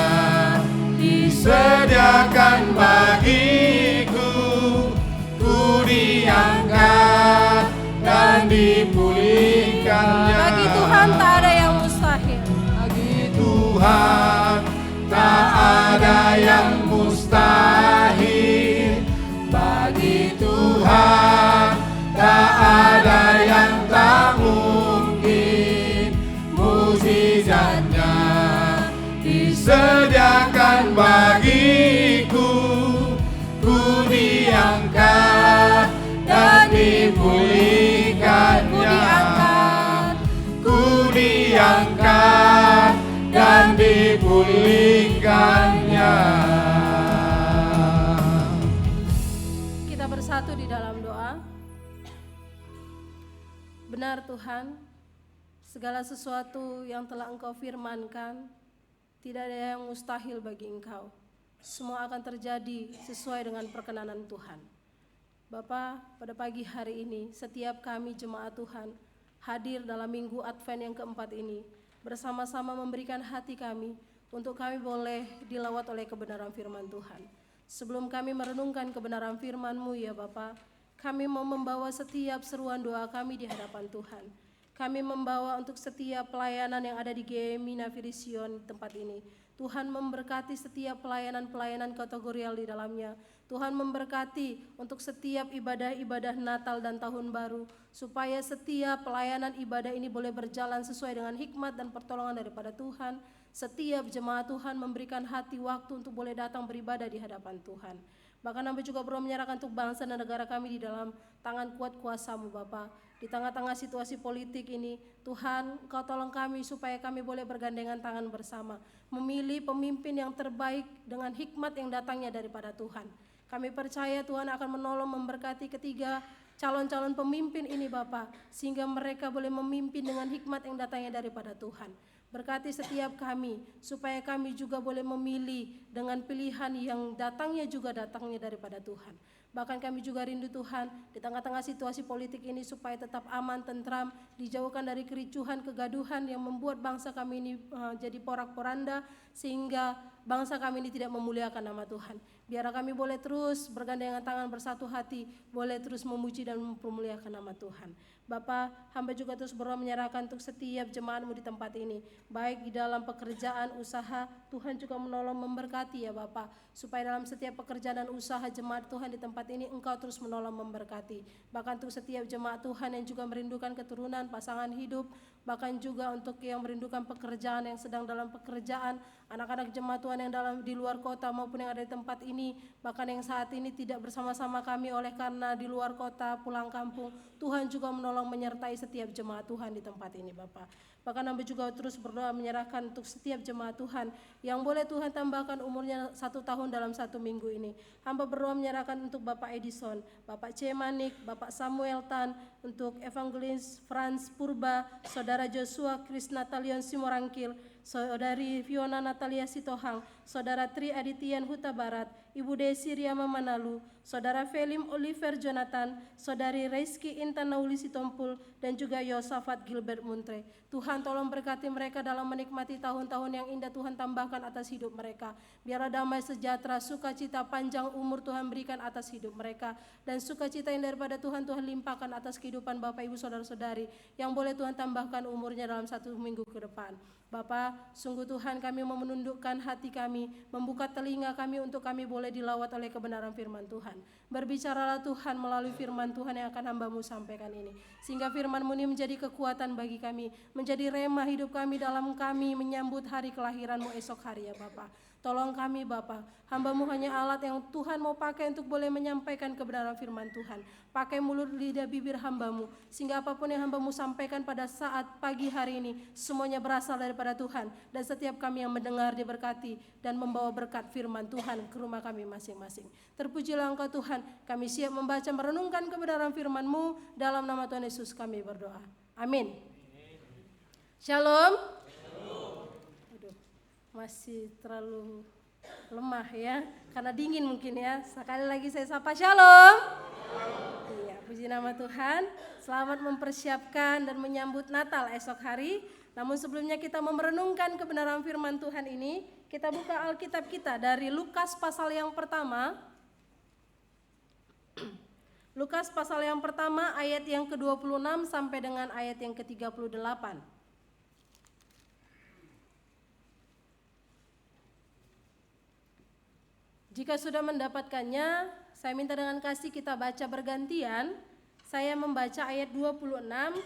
disediakan bagiku, ku diangkat dan dipulihkannya. Bagi Tuhan tak ada yang mustahil. Bagi Tuhan tak ada yang mustahil. Bagi Tuhan tak ada yang tak mungkin. Mujizatnya disediakan bagiku, ku diangkat dan dipulihkannya. Ku diangkat dan dipulihkannya. Kita bersatu di dalam doa. Benar Tuhan, segala sesuatu yang telah Engkau firmankan, tidak ada yang mustahil bagi Engkau. Semua akan terjadi sesuai dengan perkenanan Tuhan. Bapa, pada pagi hari ini, setiap kami jemaat Tuhan hadir dalam minggu Advent yang keempat ini, bersama-sama memberikan hati kami untuk kami boleh dilawat oleh kebenaran firman Tuhan. Sebelum kami merenungkan kebenaran firman-Mu ya Bapa, kami mau membawa setiap seruan doa kami di hadapan Tuhan. Kami membawa untuk setiap pelayanan yang ada di GMI Navision tempat ini. Tuhan memberkati setiap pelayanan-pelayanan kategorial di dalamnya. Tuhan memberkati untuk setiap ibadah-ibadah Natal dan Tahun Baru, supaya setiap pelayanan ibadah ini boleh berjalan sesuai dengan hikmat dan pertolongan daripada Tuhan. Setiap jemaat Tuhan memberikan hati waktu untuk boleh datang beribadah di hadapan Tuhan. Bahkan kami juga perlu menyerahkan untuk bangsa dan negara kami di dalam tangan kuat kuasa-Mu Bapa. Di tengah-tengah situasi politik ini, Tuhan, Engkau tolong kami supaya kami boleh bergandengan tangan bersama, memilih pemimpin yang terbaik dengan hikmat yang datangnya daripada Tuhan. Kami percaya Tuhan akan menolong memberkati ketiga calon-calon pemimpin ini Bapa, sehingga mereka boleh memimpin dengan hikmat yang datangnya daripada Tuhan. Berkati setiap kami, supaya kami juga boleh memilih dengan pilihan yang datangnya daripada Tuhan. Bahkan kami juga rindu Tuhan di tengah-tengah situasi politik ini supaya tetap aman, tentram, dijauhkan dari kericuhan, kegaduhan yang membuat bangsa kami ini jadi porak-poranda, sehingga bangsa kami ini tidak memuliakan nama Tuhan. Biar kami boleh terus bergandengan tangan bersatu hati, boleh terus memuji dan mempermuliakan nama Tuhan. Bapa, hamba juga terus berdoa menyerahkan untuk setiap jemaat-Mu di tempat ini, baik di dalam pekerjaan, usaha, Tuhan juga menolong memberkati ya Bapa, supaya dalam setiap pekerjaan dan usaha jemaat Tuhan di tempat ini Engkau terus menolong memberkati. Bahkan untuk setiap jemaat Tuhan yang juga merindukan keturunan, pasangan hidup, bahkan juga untuk yang merindukan pekerjaan, yang sedang dalam pekerjaan, anak-anak jemaat Tuhan yang di luar kota maupun yang ada di tempat ini, bahkan yang saat ini tidak bersama-sama kami oleh karena di luar kota pulang kampung, Tuhan juga menolong menyertai setiap jemaat Tuhan di tempat ini Bapak. Bahkan hamba juga terus berdoa menyerahkan untuk setiap jemaat Tuhan yang boleh Tuhan tambahkan umurnya 1 tahun dalam 1 minggu ini. Hamba berdoa menyerahkan untuk Bapak Edison, Bapak C. Manik, Bapak Samuel Tan, untuk Evangelis Franz Purba, Saudara Joshua Krisnatalion Simorangkil, Saudari Fiona Natalia Sitohang, Saudara Tri Adityan Huta Barat, Ibu Desi Riyama Manalu, Saudara Felim Oliver Jonathan, Saudari Rizky Intan Nauli Sitompul, dan juga Yosafat Gilbert Muntre. Tuhan tolong berkati mereka dalam menikmati tahun-tahun yang indah, Tuhan tambahkan atas hidup mereka. Biarlah damai sejahtera, sukacita, panjang umur Tuhan berikan atas hidup mereka. Dan sukacita yang daripada Tuhan, Tuhan limpahkan atas kehidupan Bapak Ibu Saudara-saudari yang boleh Tuhan tambahkan umurnya dalam 1 minggu ke depan. Bapa, sungguh Tuhan kami mau menundukkan hati kami, membuka telinga kami untuk kami boleh dilawat oleh kebenaran firman Tuhan. Berbicaralah Tuhan melalui firman Tuhan yang akan hamba-Mu sampaikan ini. Sehingga firman-Mu ini menjadi kekuatan bagi kami, menjadi rema hidup kami dalam kami menyambut hari kelahiran-Mu esok hari ya Bapa. Tolong kami Bapa, hamba-Mu hanya alat yang Tuhan mau pakai untuk boleh menyampaikan kebenaran firman Tuhan. Pakai mulut, lidah, bibir hamba-Mu, sehingga apapun yang hamba-Mu sampaikan pada saat pagi hari ini, semuanya berasal daripada Tuhan. Dan setiap kami yang mendengar diberkati dan membawa berkat firman Tuhan ke rumah kami masing-masing. Terpujilah Engkau Tuhan, kami siap membaca merenungkan kebenaran firman-Mu, dalam nama Tuhan Yesus kami berdoa. Amin. Shalom. Masih terlalu lemah ya, karena dingin mungkin ya. Sekali lagi saya sapa shalom. Iya, puji nama Tuhan. Selamat mempersiapkan dan menyambut Natal esok hari. Namun sebelumnya kita merenungkan kebenaran firman Tuhan ini, kita buka Alkitab kita dari Lukas pasal yang pertama. Lukas pasal yang pertama ayat yang ke-26 sampai dengan ayat yang ke-38. Jika sudah mendapatkannya, saya minta dengan kasih kita baca bergantian. Saya membaca ayat 26,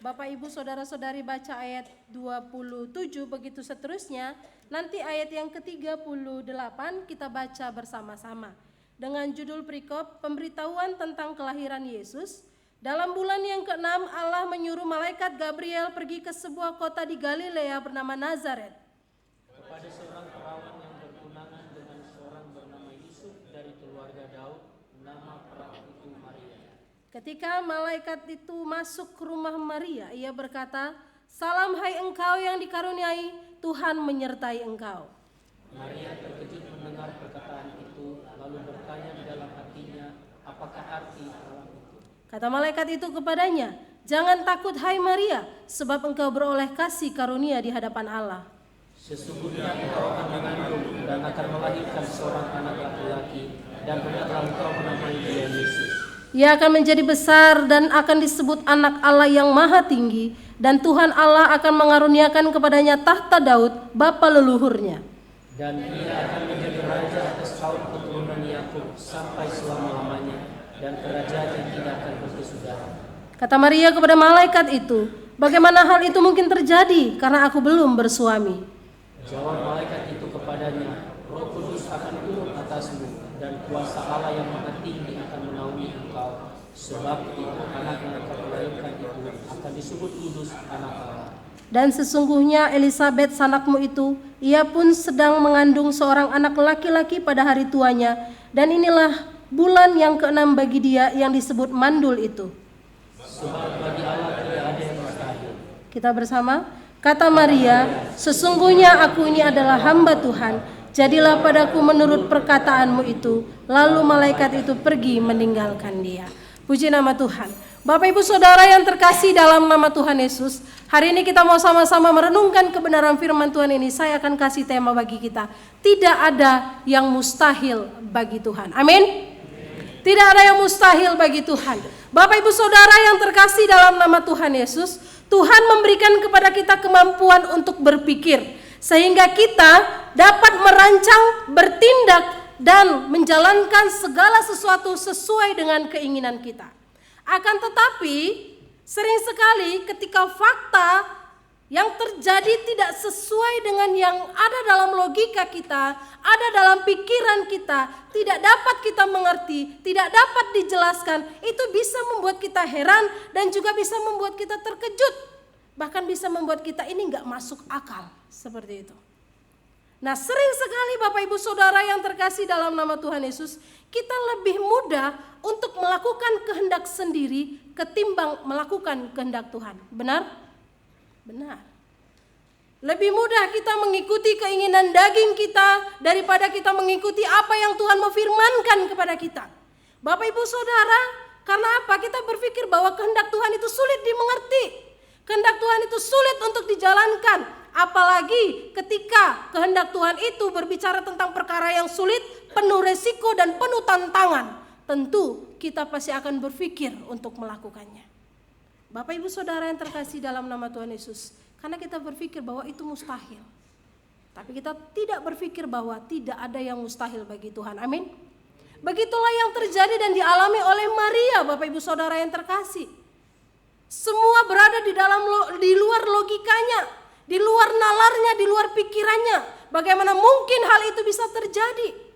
Bapak Ibu Saudara-saudari baca ayat 27, begitu seterusnya. Nanti ayat yang ke-38 kita baca bersama-sama. Dengan judul perikop, pemberitahuan tentang kelahiran Yesus. Dalam bulan yang ke-6, Allah menyuruh malaikat Gabriel pergi ke sebuah kota di Galilea bernama Nazaret. Kepada seorang perawan yang bertunangan dengan seorang bernama Yusuf dari keluarga Daud, nama perawan itu Maria. Ketika malaikat itu masuk ke rumah Maria, ia berkata, "Salam hai engkau yang dikaruniai, Tuhan menyertai engkau." Maria terkejut mendengar perkataan itu, lalu bertanya di dalam hatinya, apakah arti perawan itu? Kata malaikat itu kepadanya, "Jangan takut hai Maria, sebab engkau beroleh kasih karunia di hadapan Allah. Sesungguhnya engkau akan mengandung dan akan melahirkan seorang anak laki-laki, dan hendaklah engkau menamai dia Yesus. Ia akan menjadi besar dan akan disebut anak Allah yang maha tinggi, dan Tuhan Allah akan mengaruniakan kepadanya tahta Daud, bapa leluhurnya. Dan ia akan menjadi raja atas kaum keturunan Yakub sampai selama-lamanya, dan kerajaannya tidak akan berkesudahan." Kata Maria kepada malaikat itu, "Bagaimana hal itu mungkin terjadi, karena aku belum bersuami?" Jawab malaikat itu kepadanya, "Roh Kudus akan turun atasmu, dan kuasa Allah yang maha tinggi akan menaungi engkau. Sebab itu anak yang akan dilahirkan itu akan disebut kudus, anak Allah. Dan sesungguhnya Elisabet sanakmu itu, ia pun sedang mengandung seorang anak laki-laki pada hari tuanya, dan inilah bulan yang keenam bagi dia yang disebut mandul itu. Sebab bagi Allah tidak ada yang mustahil. Kita bersama. Kata Maria, sesungguhnya aku ini adalah hamba Tuhan, jadilah padaku menurut perkataanmu itu. Lalu malaikat itu pergi meninggalkan dia. Puji nama Tuhan. Bapak Ibu Saudara yang terkasih dalam nama Tuhan Yesus, hari ini kita mau sama-sama merenungkan kebenaran firman Tuhan ini. Saya akan kasih tema bagi kita. Tidak ada yang mustahil bagi Tuhan. Amin. Tidak ada yang mustahil bagi Tuhan. Bapak Ibu Saudara yang terkasih dalam nama Tuhan Yesus, Tuhan memberikan kepada kita kemampuan untuk berpikir, sehingga kita dapat merancang, bertindak, dan menjalankan segala sesuatu sesuai dengan keinginan kita. Akan tetapi, sering sekali ketika fakta yang terjadi tidak sesuai dengan yang ada dalam logika kita, ada dalam pikiran kita, tidak dapat kita mengerti, tidak dapat dijelaskan, itu bisa membuat kita heran dan juga bisa membuat kita terkejut. Bahkan bisa membuat kita ini nggak masuk akal, seperti itu. Nah, sering sekali Bapak Ibu Saudara yang terkasih dalam nama Tuhan Yesus, kita lebih mudah untuk melakukan kehendak sendiri ketimbang melakukan kehendak Tuhan. Benar? Benar. Lebih mudah kita mengikuti keinginan daging kita daripada kita mengikuti apa yang Tuhan mau firmankan kepada kita. Bapak Ibu Saudara, karena apa? Kita berpikir bahwa kehendak Tuhan itu sulit dimengerti. Kehendak Tuhan itu sulit untuk dijalankan. Apalagi ketika kehendak Tuhan itu berbicara tentang perkara yang sulit, penuh resiko dan penuh tantangan. Tentu kita pasti akan berpikir untuk melakukannya. Bapak Ibu Saudara yang terkasih dalam nama Tuhan Yesus, karena kita berpikir bahwa itu mustahil. Tapi kita tidak berpikir bahwa tidak ada yang mustahil bagi Tuhan. Amin. Begitulah yang terjadi dan dialami oleh Maria, Bapak Ibu Saudara yang terkasih. Semua berada di luar logikanya, di luar nalarnya, di luar pikirannya. Bagaimana mungkin hal itu bisa terjadi?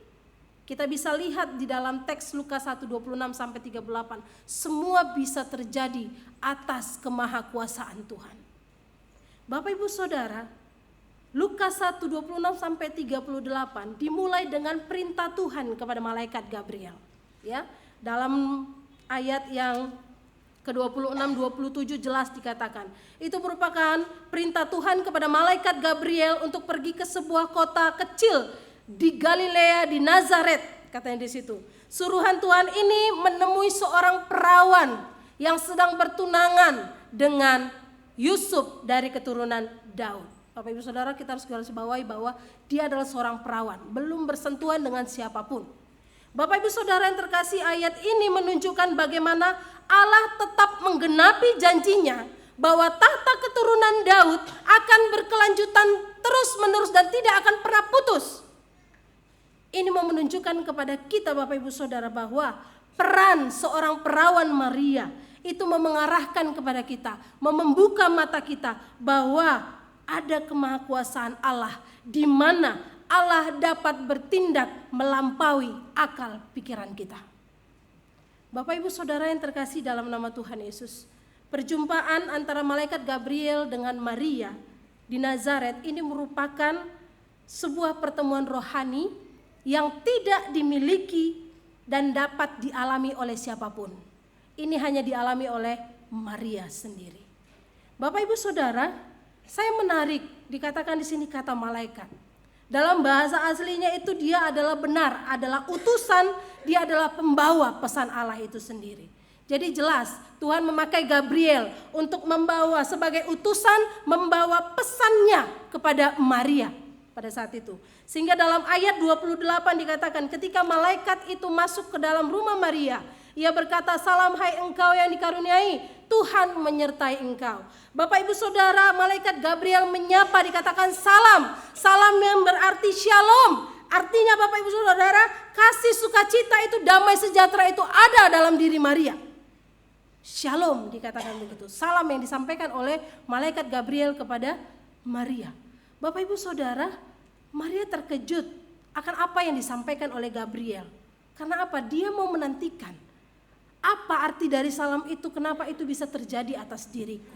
Kita bisa lihat di dalam teks Lukas 1:26-38. Semua bisa terjadi atas kemahakuasaan Tuhan. Bapak Ibu Saudara, Lukas 1:26-38 dimulai dengan perintah Tuhan kepada malaikat Gabriel. Ya, dalam ayat yang ke-26-27 jelas dikatakan. Itu merupakan perintah Tuhan kepada malaikat Gabriel untuk pergi ke sebuah kota kecil di Galilea, di Nazaret, katanya di situ. Suruhan Tuhan ini menemui seorang perawan yang sedang bertunangan dengan Yusuf dari keturunan Daud. Bapak Ibu Saudara, kita harus garis bawahi bahwa dia adalah seorang perawan, belum bersentuhan dengan siapapun. Bapak Ibu Saudara yang terkasih, ayat ini menunjukkan bagaimana Allah tetap menggenapi janjinya bahwa tahta keturunan Daud akan berkelanjutan terus-menerus dan tidak akan pernah putus. Ini mau menunjukkan kepada kita Bapak Ibu Saudara bahwa peran seorang perawan Maria itu mengarahkan kepada kita, membuka mata kita bahwa ada kemahakuasaan Allah di mana Allah dapat bertindak melampaui akal pikiran kita. Bapak Ibu Saudara yang terkasih dalam nama Tuhan Yesus, perjumpaan antara malaikat Gabriel dengan Maria di Nazaret ini merupakan sebuah pertemuan rohani yang tidak dimiliki dan dapat dialami oleh siapapun. Ini hanya dialami oleh Maria sendiri. Bapak Ibu Saudara, saya menarik dikatakan di sini kata malaikat. Dalam bahasa aslinya itu dia adalah benar, adalah utusan, dia adalah pembawa pesan Allah itu sendiri. Jadi jelas Tuhan memakai Gabriel untuk membawa sebagai utusan, membawa pesannya kepada Maria pada saat itu. Sehingga dalam ayat 28 dikatakan ketika malaikat itu masuk ke dalam rumah Maria, ia berkata, "Salam hai engkau yang dikaruniai, Tuhan menyertai engkau." Bapak Ibu Saudara, malaikat Gabriel menyapa dikatakan salam. Salam yang berarti shalom. Artinya Bapak Ibu Saudara, kasih sukacita itu, damai sejahtera itu ada dalam diri Maria. Shalom dikatakan begitu. Salam yang disampaikan oleh malaikat Gabriel kepada Maria. Bapak Ibu Saudara, Maria terkejut akan apa yang disampaikan oleh Gabriel. Karena apa? Dia mau menantikan. Apa arti dari salam itu? Kenapa itu bisa terjadi atas diriku?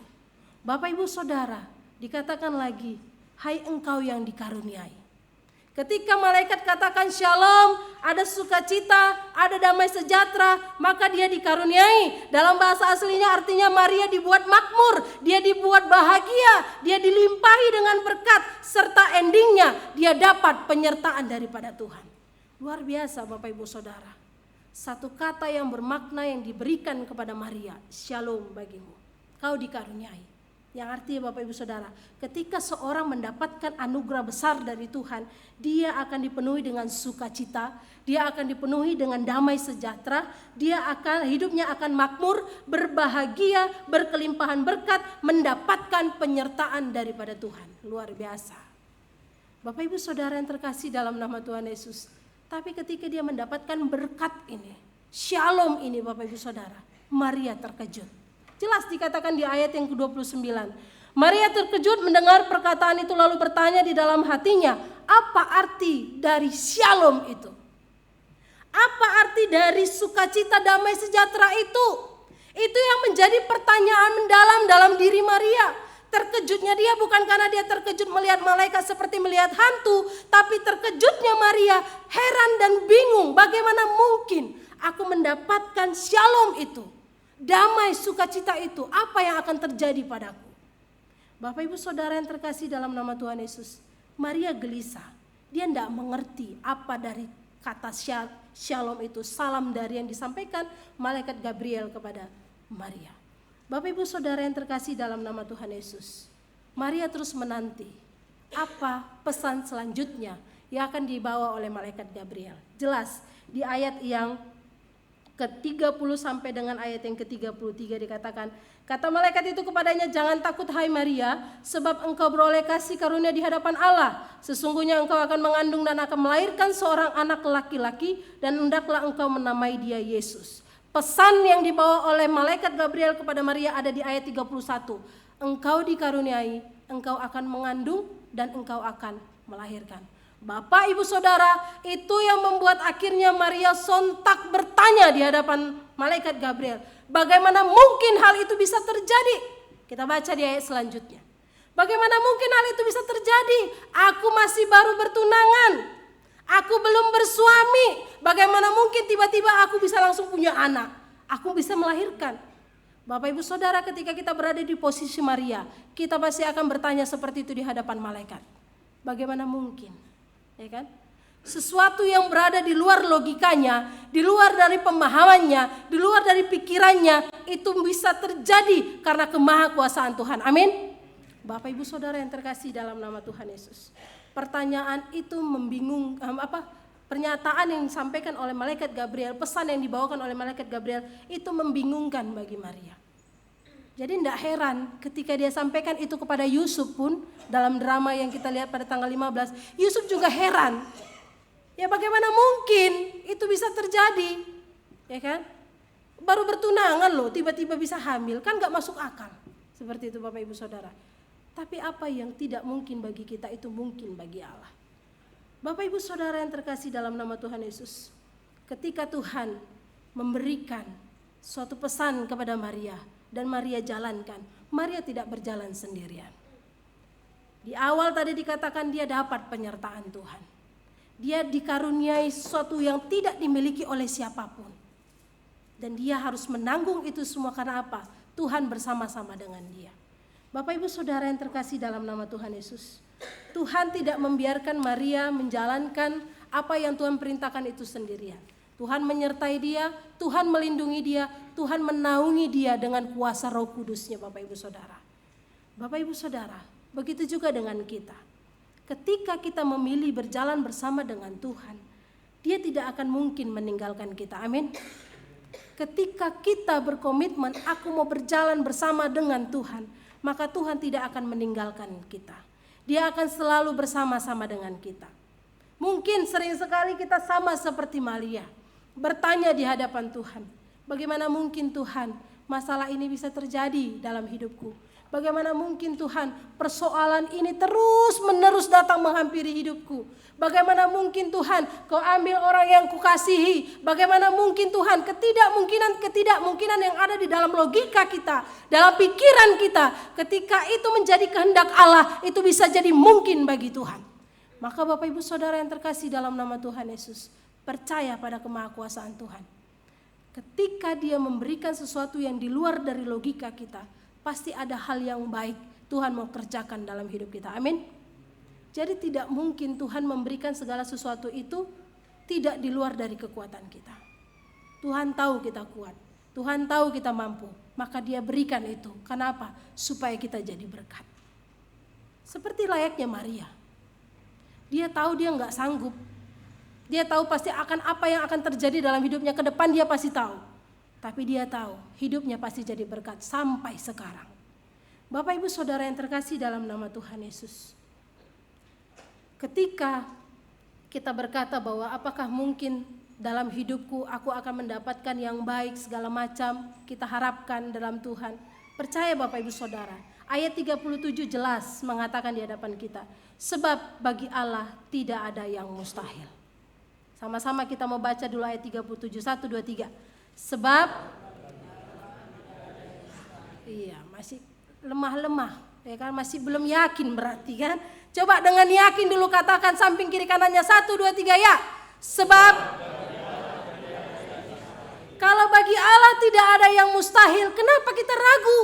Bapak Ibu Saudara, dikatakan lagi, hai engkau yang dikaruniai. Ketika malaikat katakan shalom, ada sukacita, ada damai sejahtera, maka dia dikaruniai. Dalam bahasa aslinya artinya Maria dibuat makmur, dia dibuat bahagia, dia dilimpahi dengan berkat, serta endingnya dia dapat penyertaan daripada Tuhan. Luar biasa Bapak Ibu Saudara. Satu kata yang bermakna yang diberikan kepada Maria, shalom bagimu, kau dikaruniai. Yang artinya Bapak Ibu Saudara, ketika seorang mendapatkan anugerah besar dari Tuhan, dia akan dipenuhi dengan sukacita, dia akan dipenuhi dengan damai sejahtera, hidupnya akan makmur, berbahagia, berkelimpahan berkat, mendapatkan penyertaan daripada Tuhan. Luar biasa. Bapak Ibu Saudara yang terkasih dalam nama Tuhan Yesus, tapi ketika dia mendapatkan berkat ini, shalom ini Bapak Ibu Saudara, Maria terkejut. Jelas dikatakan di ayat yang ke-29. Maria terkejut mendengar perkataan itu lalu bertanya di dalam hatinya, apa arti dari shalom itu? Apa arti dari sukacita damai sejahtera itu? Itu yang menjadi pertanyaan mendalam dalam diri Maria. Terkejutnya dia bukan karena dia terkejut melihat malaikat seperti melihat hantu, tapi terkejutnya Maria heran dan bingung, bagaimana mungkin aku mendapatkan shalom itu? Damai sukacita itu, apa yang akan terjadi padaku? Bapak Ibu Saudara yang terkasih dalam nama Tuhan Yesus, Maria gelisah. Dia tidak mengerti apa dari kata shalom itu, salam dari yang disampaikan malaikat Gabriel kepada Maria. Bapak Ibu Saudara yang terkasih dalam nama Tuhan Yesus, Maria terus menanti apa pesan selanjutnya yang akan dibawa oleh malaikat Gabriel. Jelas di ayat yang ke-30 sampai dengan ayat yang ke-33 dikatakan, kata malaikat itu kepadanya, jangan takut hai Maria, sebab engkau beroleh kasih karunia di hadapan Allah. Sesungguhnya engkau akan mengandung dan akan melahirkan seorang anak laki-laki, dan hendaklah engkau menamai dia Yesus. Pesan yang dibawa oleh malaikat Gabriel kepada Maria ada di ayat 31. Engkau dikaruniai, engkau akan mengandung dan engkau akan melahirkan. Bapak Ibu Saudara, itu yang membuat akhirnya Maria sontak bertanya di hadapan malaikat Gabriel, bagaimana mungkin hal itu bisa terjadi? Kita baca di ayat selanjutnya. Bagaimana mungkin hal itu bisa terjadi? Aku masih baru bertunangan, aku belum bersuami. Bagaimana mungkin tiba-tiba aku bisa langsung punya anak? Aku bisa melahirkan. Bapak Ibu Saudara, ketika kita berada di posisi Maria, kita pasti akan bertanya seperti itu di hadapan malaikat. Bagaimana mungkin? Ya kan? Sesuatu yang berada di luar logikanya, di luar dari pemahamannya, di luar dari pikirannya, itu bisa terjadi karena kemahakuasaan Tuhan. Amin. Bapak Ibu Saudara yang terkasih dalam nama Tuhan Yesus, pertanyaan itu membingungkan, pernyataan yang disampaikan oleh malaikat Gabriel, pesan yang dibawakan oleh malaikat Gabriel itu membingungkan bagi Maria. Jadi tidak heran ketika dia sampaikan itu kepada Yusuf pun, dalam drama yang kita lihat pada tanggal 15, Yusuf juga heran. Ya bagaimana mungkin itu bisa terjadi? Ya kan? Baru bertunangan loh, tiba-tiba bisa hamil, kan gak masuk akal. Seperti itu Bapak Ibu Saudara. Tapi apa yang tidak mungkin bagi kita itu mungkin bagi Allah. Bapak Ibu Saudara yang terkasih dalam nama Tuhan Yesus, ketika Tuhan memberikan suatu pesan kepada Maria, dan Maria jalankan, Maria tidak berjalan sendirian. Di awal tadi dikatakan dia dapat penyertaan Tuhan. Dia dikaruniai sesuatu yang tidak dimiliki oleh siapapun. Dan dia harus menanggung itu semua karena apa? Tuhan bersama-sama dengan dia. Bapak Ibu Saudara yang terkasih dalam nama Tuhan Yesus, Tuhan tidak membiarkan Maria menjalankan apa yang Tuhan perintahkan itu sendirian. Tuhan menyertai dia, Tuhan melindungi dia, Tuhan menaungi dia dengan kuasa Roh Kudusnya Bapak Ibu Saudara. Bapak Ibu Saudara, begitu juga dengan kita. Ketika kita memilih berjalan bersama dengan Tuhan, dia tidak akan mungkin meninggalkan kita. Amin. Ketika kita berkomitmen, aku mau berjalan bersama dengan Tuhan, maka Tuhan tidak akan meninggalkan kita. Dia akan selalu bersama-sama dengan kita. Mungkin sering sekali kita sama seperti Maria, bertanya di hadapan Tuhan, bagaimana mungkin Tuhan masalah ini bisa terjadi dalam hidupku? Bagaimana mungkin Tuhan persoalan ini terus menerus datang menghampiri hidupku? Bagaimana mungkin Tuhan kau ambil orang yang kukasihi? Bagaimana mungkin Tuhan ketidakmungkinan yang ada di dalam logika kita, dalam pikiran kita, ketika itu menjadi kehendak Allah, itu bisa jadi mungkin bagi Tuhan. Maka Bapak Ibu Saudara yang terkasih dalam nama Tuhan Yesus, percaya pada kemahakuasaan Tuhan. Ketika Dia memberikan sesuatu yang di luar dari logika kita, pasti ada hal yang baik Tuhan mau kerjakan dalam hidup kita. Amin. Jadi tidak mungkin Tuhan memberikan segala sesuatu itu tidak di luar dari kekuatan kita. Tuhan tahu kita kuat, Tuhan tahu kita mampu, maka Dia berikan itu. Kenapa? Supaya kita jadi berkat. Seperti layaknya Maria. Dia tahu dia nggak sanggup. Dia tahu pasti akan apa yang akan terjadi dalam hidupnya ke depan, dia pasti tahu. Tapi dia tahu hidupnya pasti jadi berkat sampai sekarang. Bapak Ibu Saudara yang terkasih dalam nama Tuhan Yesus. Ketika kita berkata bahwa apakah mungkin dalam hidupku aku akan mendapatkan yang baik segala macam kita harapkan dalam Tuhan. Percaya Bapak Ibu Saudara, ayat 37 jelas mengatakan di hadapan kita, sebab bagi Allah tidak ada yang mustahil. Sama-sama kita mau baca dulu ayat 37, 1, 2, 3. Sebab, iya masih lemah-lemah, ya kan, masih belum yakin berarti kan. Coba dengan yakin dulu katakan samping kiri kanannya, 1, 2, 3 ya. Sebab kalau bagi Allah tidak ada yang mustahil, kenapa kita ragu?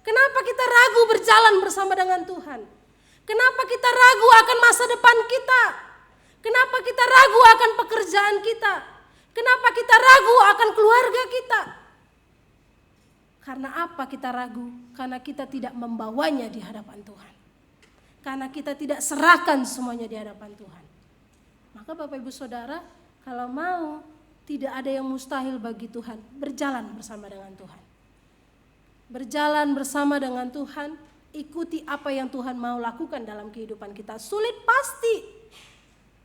Kenapa kita ragu berjalan bersama dengan Tuhan? Kenapa kita ragu akan masa depan kita? Kenapa kita ragu akan pekerjaan kita? Kenapa kita ragu akan keluarga kita? Karena apa kita ragu? Karena kita tidak membawanya di hadapan Tuhan. Karena kita tidak serahkan semuanya di hadapan Tuhan. Maka Bapak Ibu Saudara, kalau mau tidak ada yang mustahil bagi Tuhan, berjalan bersama dengan Tuhan. Berjalan bersama dengan Tuhan, ikuti apa yang Tuhan mau lakukan dalam kehidupan kita. Sulit pasti,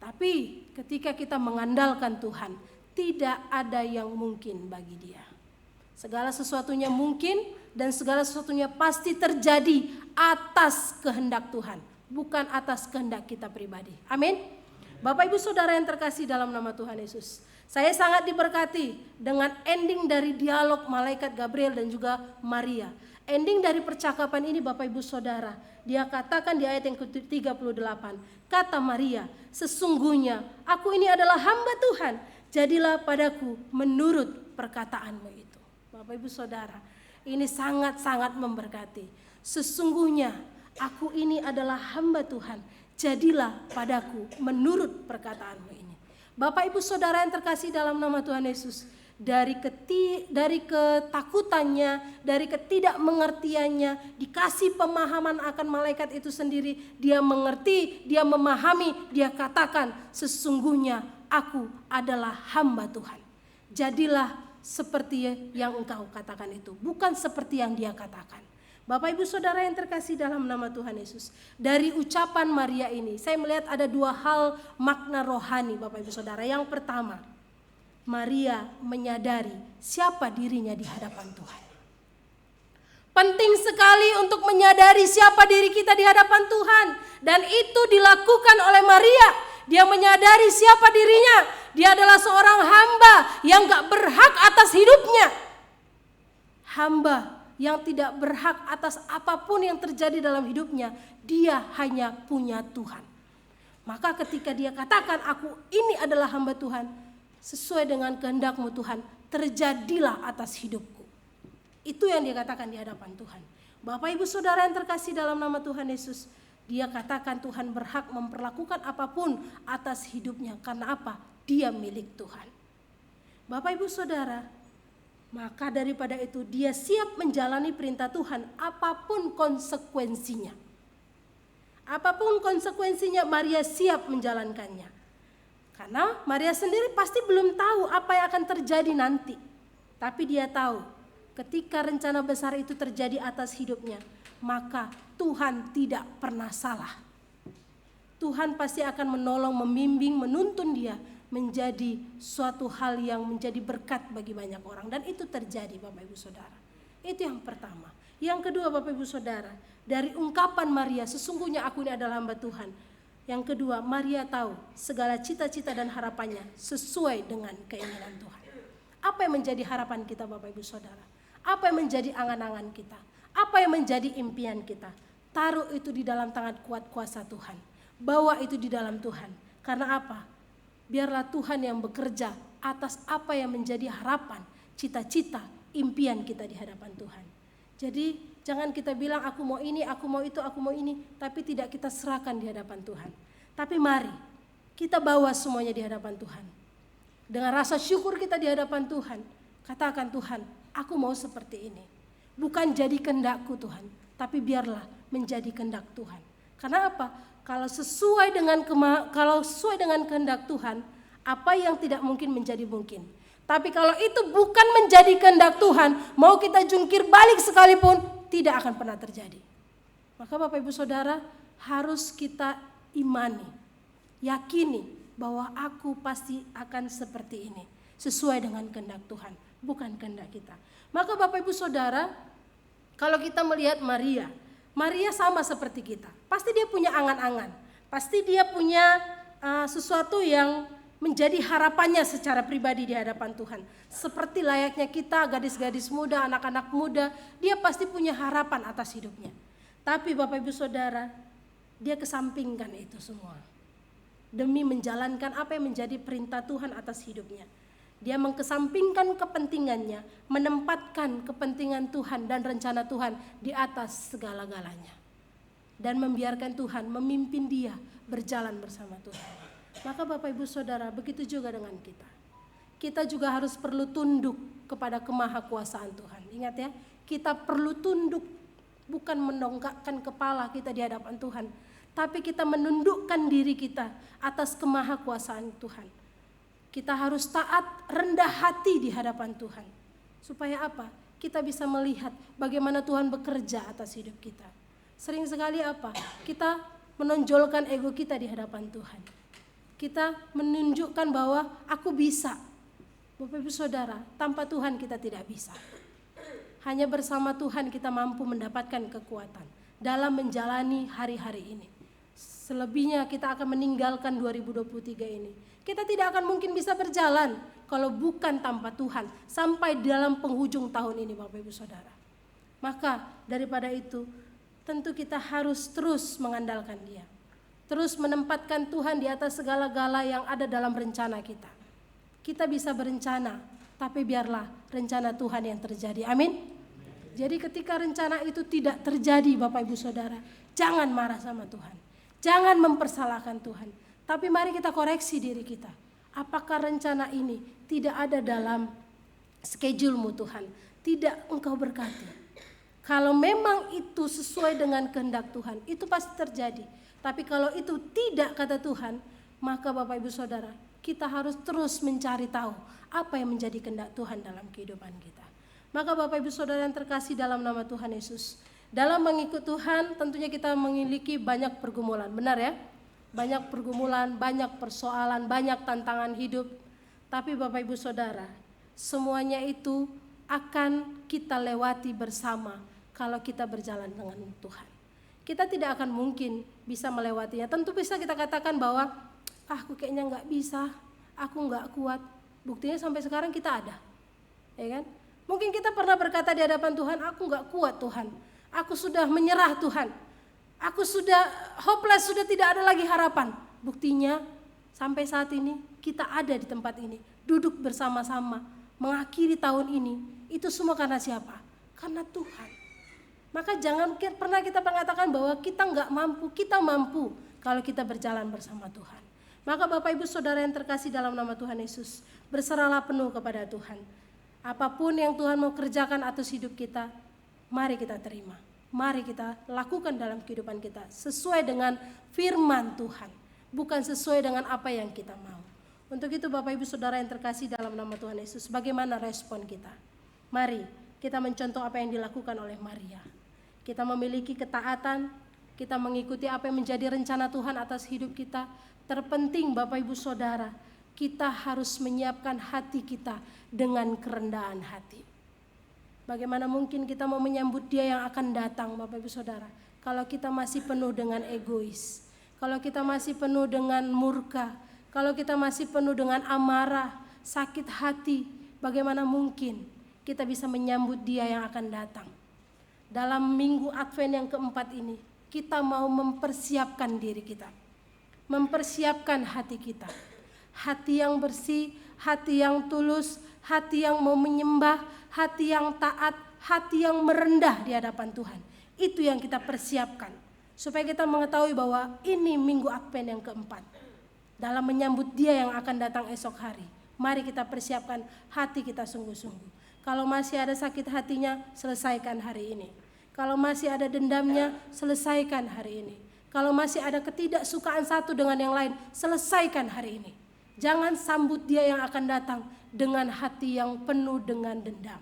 tapi ketika kita mengandalkan Tuhan, tidak ada yang mungkin bagi Dia. Segala sesuatunya mungkin dan segala sesuatunya pasti terjadi atas kehendak Tuhan, bukan atas kehendak kita pribadi. Amin. Bapak Ibu Saudara yang terkasih dalam nama Tuhan Yesus, saya sangat diberkati dengan ending dari dialog malaikat Gabriel dan juga Maria. Ending dari percakapan ini Bapak Ibu Saudara, dia katakan di ayat yang ke-38, kata Maria, sesungguhnya aku ini adalah hamba Tuhan, jadilah padaku menurut perkataanmu itu. Bapak Ibu Saudara, ini sangat-sangat memberkati. Sesungguhnya aku ini adalah hamba Tuhan, jadilah padaku menurut perkataanmu ini. Bapak Ibu Saudara yang terkasih dalam nama Tuhan Yesus, dari ketakutannya, dari ketidakmengertiannya, dikasih pemahaman akan malaikat itu sendiri, dia mengerti, dia memahami, dia katakan, sesungguhnya aku adalah hamba Tuhan. Jadilah seperti yang engkau katakan itu, bukan seperti yang dia katakan. Bapak Ibu Saudara yang terkasih dalam nama Tuhan Yesus, dari ucapan Maria ini saya melihat ada dua hal makna rohani Bapak Ibu Saudara. Yang pertama, Maria menyadari siapa dirinya di hadapan Tuhan. Penting sekali untuk menyadari siapa diri kita di hadapan Tuhan, dan itu dilakukan oleh Maria. Dia menyadari siapa dirinya. Dia adalah seorang hamba yang gak berhak atas hidupnya. Hamba yang tidak berhak atas apapun yang terjadi dalam hidupnya. Dia hanya punya Tuhan. Maka ketika dia katakan, aku ini adalah hamba Tuhan, sesuai dengan kehendak-Mu Tuhan, terjadilah atas hidupku. Itu yang dia katakan di hadapan Tuhan. Bapak Ibu Saudara yang terkasih dalam nama Tuhan Yesus, dia katakan Tuhan berhak memperlakukan apapun atas hidupnya. Karena apa? Dia milik Tuhan. Bapak Ibu Saudara, maka daripada itu dia siap menjalani perintah Tuhan apapun konsekuensinya. Apapun konsekuensinya, Maria siap menjalankannya. Karena Maria sendiri pasti belum tahu apa yang akan terjadi nanti. Tapi dia tahu ketika rencana besar itu terjadi atas hidupnya, maka Tuhan tidak pernah salah. Tuhan pasti akan menolong, membimbing, menuntun dia menjadi suatu hal yang menjadi berkat bagi banyak orang. Dan itu terjadi Bapak Ibu Saudara. Itu yang pertama. Yang kedua Bapak Ibu Saudara, dari ungkapan Maria, sesungguhnya aku ini adalah hamba Tuhan. Yang kedua, Maria tahu segala cita-cita dan harapannya sesuai dengan keinginan Tuhan. Apa yang menjadi harapan kita Bapak Ibu Saudara? Apa yang menjadi angan-angan kita? Apa yang menjadi impian kita? Taruh itu di dalam tangan kuat kuasa Tuhan. Bawa itu di dalam Tuhan. Karena apa? Biarlah Tuhan yang bekerja atas apa yang menjadi harapan, cita-cita, impian kita di hadapan Tuhan. Jadi jangan kita bilang aku mau ini, aku mau itu, aku mau ini, tapi tidak kita serahkan di hadapan Tuhan. Tapi mari kita bawa semuanya di hadapan Tuhan. Dengan rasa syukur kita di hadapan Tuhan, katakan, Tuhan, aku mau seperti ini. Bukan jadi kehendakku Tuhan, tapi biarlah menjadi kehendak Tuhan. Karena apa? Kalau sesuai dengan kehendak Tuhan, apa yang tidak mungkin menjadi mungkin. Tapi kalau itu bukan menjadi kehendak Tuhan, mau kita jungkir balik sekalipun, tidak akan pernah terjadi. Maka Bapak Ibu Saudara, harus kita imani, yakini bahwa aku pasti akan seperti ini, sesuai dengan kehendak Tuhan, bukan kehendak kita. Maka Bapak Ibu Saudara, kalau kita melihat Maria sama seperti kita. Pasti dia punya angan-angan, pasti dia punya sesuatu yang menjadi harapannya secara pribadi di hadapan Tuhan. Seperti layaknya kita, gadis-gadis muda, anak-anak muda, dia pasti punya harapan atas hidupnya. Tapi Bapak Ibu Saudara, dia kesampingkan itu semua demi menjalankan apa yang menjadi perintah Tuhan atas hidupnya. Dia mengkesampingkan kepentingannya, menempatkan kepentingan Tuhan dan rencana Tuhan di atas segala-galanya. Dan membiarkan Tuhan memimpin dia berjalan bersama Tuhan. Maka Bapak Ibu Saudara, begitu juga dengan kita. Kita juga harus perlu tunduk kepada kemahakuasaan Tuhan. Ingat ya, kita perlu tunduk, bukan mendongakkan kepala kita di hadapan Tuhan, tapi kita menundukkan diri kita atas kemahakuasaan Tuhan. Kita harus taat, rendah hati di hadapan Tuhan. Supaya apa? Kita bisa melihat bagaimana Tuhan bekerja atas hidup kita. Sering sekali apa? Kita menonjolkan ego kita di hadapan Tuhan. Kita menunjukkan bahwa aku bisa. Bapak Ibu Saudara, tanpa Tuhan kita tidak bisa. Hanya bersama Tuhan kita mampu mendapatkan kekuatan dalam menjalani hari-hari ini. Selebihnya kita akan meninggalkan 2023 ini. Kita tidak akan mungkin bisa berjalan kalau bukan tanpa Tuhan sampai dalam penghujung tahun ini Bapak Ibu Saudara. Maka daripada itu tentu kita harus terus mengandalkan Dia. Terus menempatkan Tuhan di atas segala-gala yang ada dalam rencana kita. Kita bisa berencana, tapi biarlah rencana Tuhan yang terjadi. Amin. Jadi ketika rencana itu tidak terjadi Bapak Ibu Saudara, jangan marah sama Tuhan. Jangan mempersalahkan Tuhan. Tapi mari kita koreksi diri kita. Apakah rencana ini tidak ada dalam schedule-Mu Tuhan? Tidak Engkau berkati. Kalau memang itu sesuai dengan kehendak Tuhan, itu pasti terjadi. Tapi kalau itu tidak kata Tuhan, maka Bapak Ibu Saudara, kita harus terus mencari tahu apa yang menjadi kehendak Tuhan dalam kehidupan kita. Maka Bapak Ibu Saudara yang terkasih dalam nama Tuhan Yesus, dalam mengikut Tuhan tentunya kita memiliki banyak pergumulan, benar ya? Banyak pergumulan, banyak persoalan, banyak tantangan hidup. Tapi Bapak Ibu Saudara, semuanya itu akan kita lewati bersama kalau kita berjalan dengan Tuhan. Kita tidak akan mungkin bisa melewatinya. Tentu bisa kita katakan bahwa aku kayaknya nggak bisa, aku nggak kuat. Buktinya sampai sekarang kita ada, ya kan? Mungkin kita pernah berkata di hadapan Tuhan, aku nggak kuat Tuhan, aku sudah menyerah Tuhan, aku sudah hopeless, sudah tidak ada lagi harapan. Buktinya sampai saat ini kita ada di tempat ini, duduk bersama-sama, mengakhiri tahun ini. Itu semua karena siapa? Karena Tuhan. Maka jangan pernah kita mengatakan bahwa kita nggak mampu, kita mampu kalau kita berjalan bersama Tuhan. Maka Bapak Ibu Saudara yang terkasih dalam nama Tuhan Yesus, berserahlah penuh kepada Tuhan. Apapun yang Tuhan mau kerjakan atas hidup kita, mari kita terima. Mari kita lakukan dalam kehidupan kita sesuai dengan firman Tuhan, bukan sesuai dengan apa yang kita mau. Untuk itu Bapak Ibu Saudara yang terkasih dalam nama Tuhan Yesus, bagaimana respon kita? Mari kita mencontoh apa yang dilakukan oleh Maria. Kita memiliki ketaatan, kita mengikuti apa yang menjadi rencana Tuhan atas hidup kita. Terpenting Bapak Ibu Saudara, kita harus menyiapkan hati kita dengan kerendahan hati. Bagaimana mungkin kita mau menyambut Dia yang akan datang Bapak Ibu Saudara, kalau kita masih penuh dengan egois, kalau kita masih penuh dengan murka, kalau kita masih penuh dengan amarah, sakit hati, bagaimana mungkin kita bisa menyambut Dia yang akan datang? Dalam minggu Advent yang keempat ini, kita mau mempersiapkan diri kita. mempersiapkan hati kita. Hati yang bersih, hati yang tulus, hati yang mau menyembah, hati yang taat, hati yang merendah di hadapan Tuhan. Itu yang kita persiapkan. Supaya kita mengetahui bahwa ini minggu Advent yang keempat. Dalam menyambut Dia yang akan datang esok hari. Mari kita persiapkan hati kita sungguh-sungguh. Kalau masih ada sakit hatinya, selesaikan hari ini. Kalau masih ada dendamnya, selesaikan hari ini. Kalau masih ada ketidaksukaan satu dengan yang lain, selesaikan hari ini. Jangan sambut Dia yang akan datang dengan hati yang penuh dengan dendam.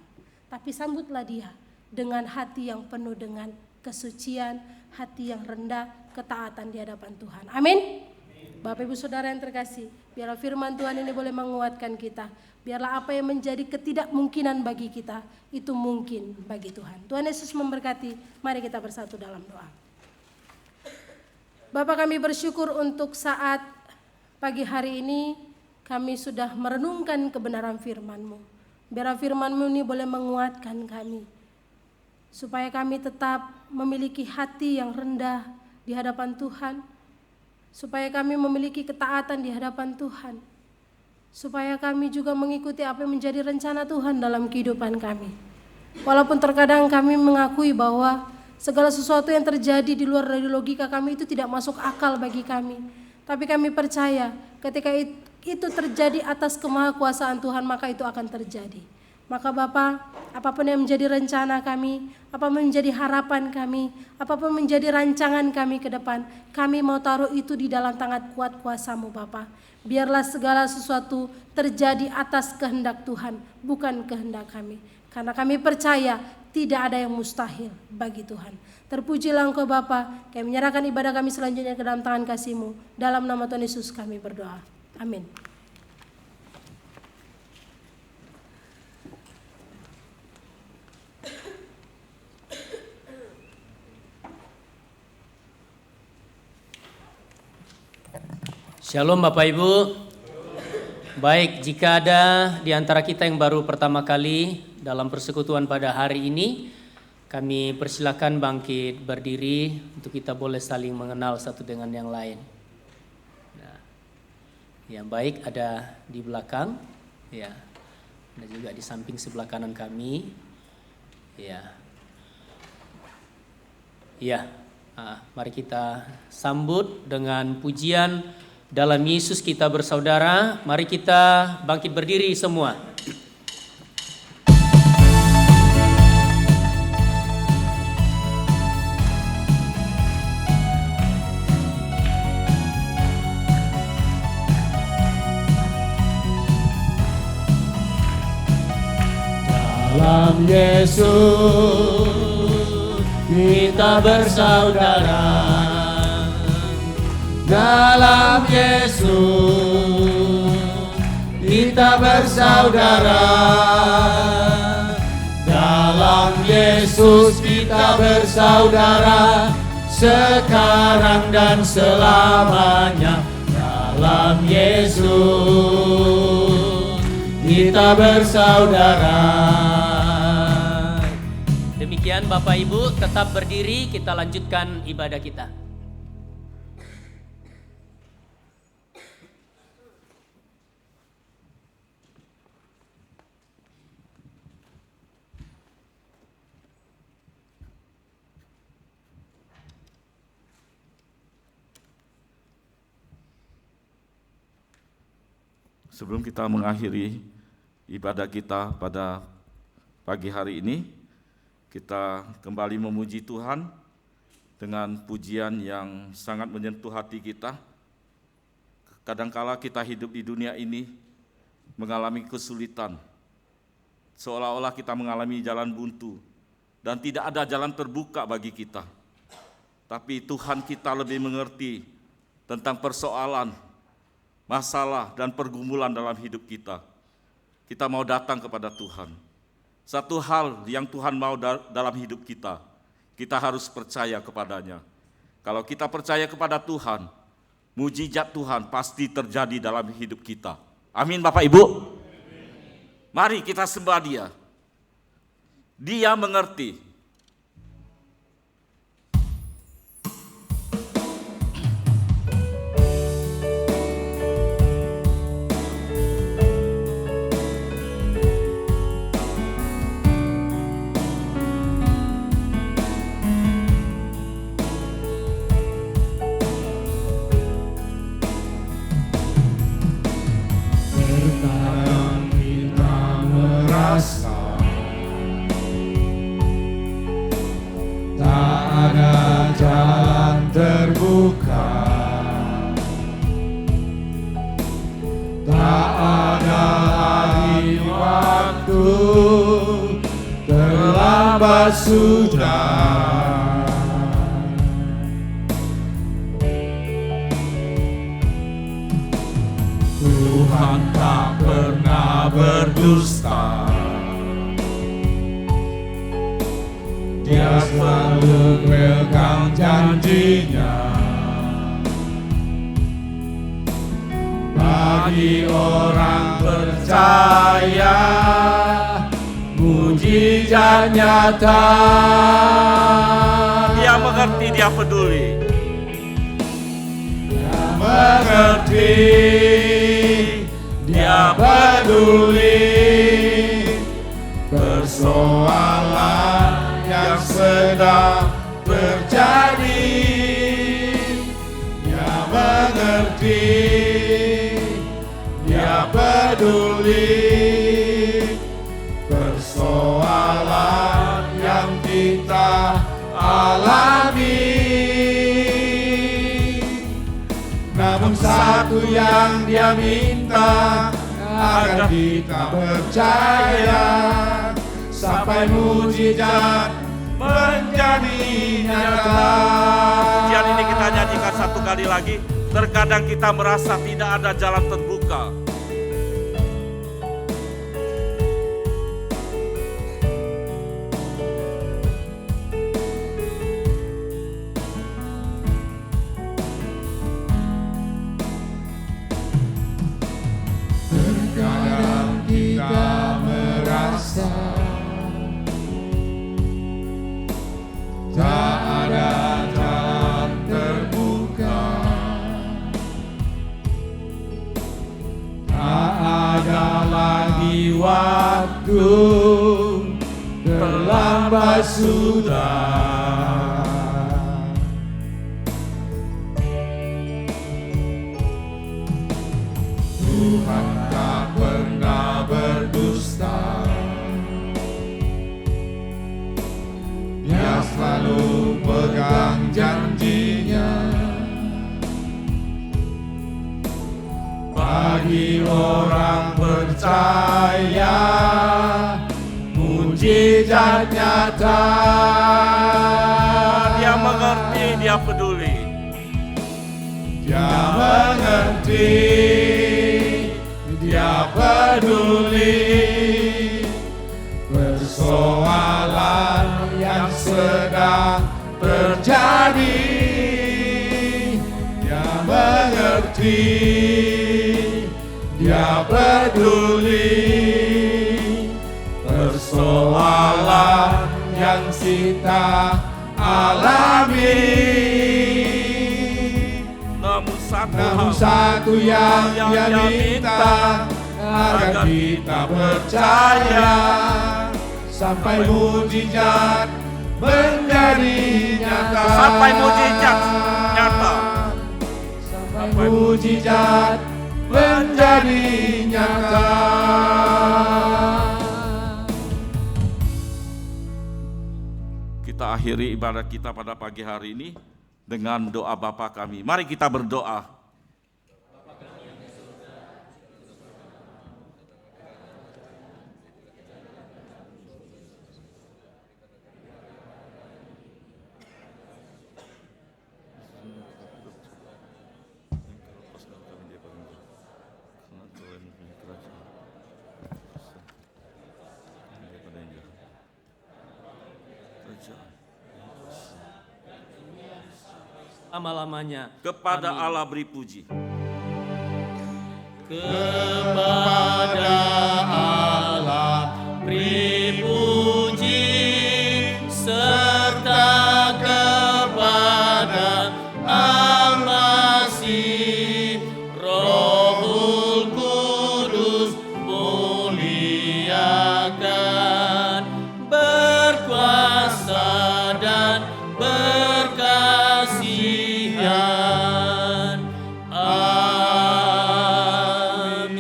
Tapi sambutlah Dia dengan hati yang penuh dengan kesucian, hati yang rendah, ketaatan di hadapan Tuhan. Amin. Bapak Ibu Saudara yang terkasih, biarlah firman Tuhan ini boleh menguatkan kita. Biarlah apa yang menjadi ketidakmungkinan bagi kita, itu mungkin bagi Tuhan. Tuhan Yesus memberkati, mari kita bersatu dalam doa. Bapa, kami bersyukur untuk saat pagi hari ini kami sudah merenungkan kebenaran firman-Mu. Biarlah firman-Mu ini boleh menguatkan kami, supaya kami tetap memiliki hati yang rendah di hadapan Tuhan, supaya kami memiliki ketaatan di hadapan Tuhan, supaya kami juga mengikuti apa yang menjadi rencana Tuhan dalam kehidupan kami. Walaupun terkadang kami mengakui bahwa segala sesuatu yang terjadi di luar dari logika kami itu tidak masuk akal bagi kami, tapi kami percaya ketika itu terjadi atas kemahakuasaan Tuhan, maka itu akan terjadi. Maka Bapa, apapun yang menjadi rencana kami, apapun menjadi harapan kami, apapun menjadi rancangan kami ke depan, kami mau taruh itu di dalam tangan kuat kuasa-Mu Bapa. Biarlah segala sesuatu terjadi atas kehendak Tuhan, bukan kehendak kami. Karena kami percaya tidak ada yang mustahil bagi Tuhan. Terpujilah Engkau Bapa, kami menyerahkan ibadah kami selanjutnya ke dalam tangan kasih-Mu. Dalam nama Tuhan Yesus kami berdoa. Amin. Shalom Bapak Ibu. Baik, jika ada di antara kita yang baru pertama kali dalam persekutuan pada hari ini, kami persilakan bangkit berdiri untuk kita boleh saling mengenal satu dengan yang lain. Nah, yang baik ada di belakang, ya, ada juga di samping sebelah kanan kami, ya, ya. Mari kita sambut dengan pujian dalam Yesus kita bersaudara. Mari kita bangkit berdiri semua. Dalam Yesus kita bersaudara, dalam Yesus kita bersaudara, dalam Yesus kita bersaudara, sekarang dan selamanya. Dalam Yesus kita bersaudara. Demikian Bapak Ibu, tetap berdiri, kita lanjutkan ibadah kita. Sebelum kita mengakhiri ibadah kita pada pagi hari ini, kita kembali memuji Tuhan dengan pujian yang sangat menyentuh hati kita. Kadangkala kita hidup di dunia ini mengalami kesulitan, seolah-olah kita mengalami jalan buntu dan tidak ada jalan terbuka bagi kita. Tapi Tuhan kita lebih mengerti tentang persoalan, masalah dan pergumulan dalam hidup kita. Kita mau datang kepada Tuhan. Satu hal yang Tuhan mau dalam hidup kita, kita harus percaya kepadanya. Kalau kita percaya kepada Tuhan, mujizat Tuhan pasti terjadi dalam hidup kita. Amin Bapak Ibu. Mari kita sembah Dia. Dia mengerti. jalan terbuka. Tak ada lagi waktu, terlambat sudah. Tuhan tak pernah berdusta. Dia selalu pegang janjinya. Bagi orang percaya, mujizat nyata. Dia mengerti, dia peduli. Dia mengerti, dia peduli. Persoalan yang sedang terjadi, dia mengerti, dia peduli. Persoalan yang kita alami, namun satu yang dia minta, agar kita percaya sampai mujizat menjadi nyata. Ujian ini kita nyanyikan satu kali lagi. Terkadang kita merasa tidak ada jalan terbuka. Terkadang kita merasa tak ada jalan terbuka. Tak ada lagi waktu, terlambat sudah. Tuhan tak pernah berdusta. Dia selalu pegang janjinya. Bagi orang percaya, mujizat nyata. Dia mengerti, dia peduli. Dia mengerti, dia peduli. Persoalan yang sedang terjadi, dia mengerti, dia peduli. Persoalan yang kita alami, namun satu yang dia minta, agar kita percaya sampai mujizat menjadi nyata. Sampai mujizat nyata. Sampai mujizat menjadi nyata. Kita akhiri ibadah kita pada pagi hari ini dengan doa Bapa kami. Mari kita berdoa. Lama-lamanya Kepada Amin. Allah beri puji. Kepada Allah beri puji, serta kepada Al-Masih, Rohul Kudus muliakan, berkuasa dan berkasihan. Amin.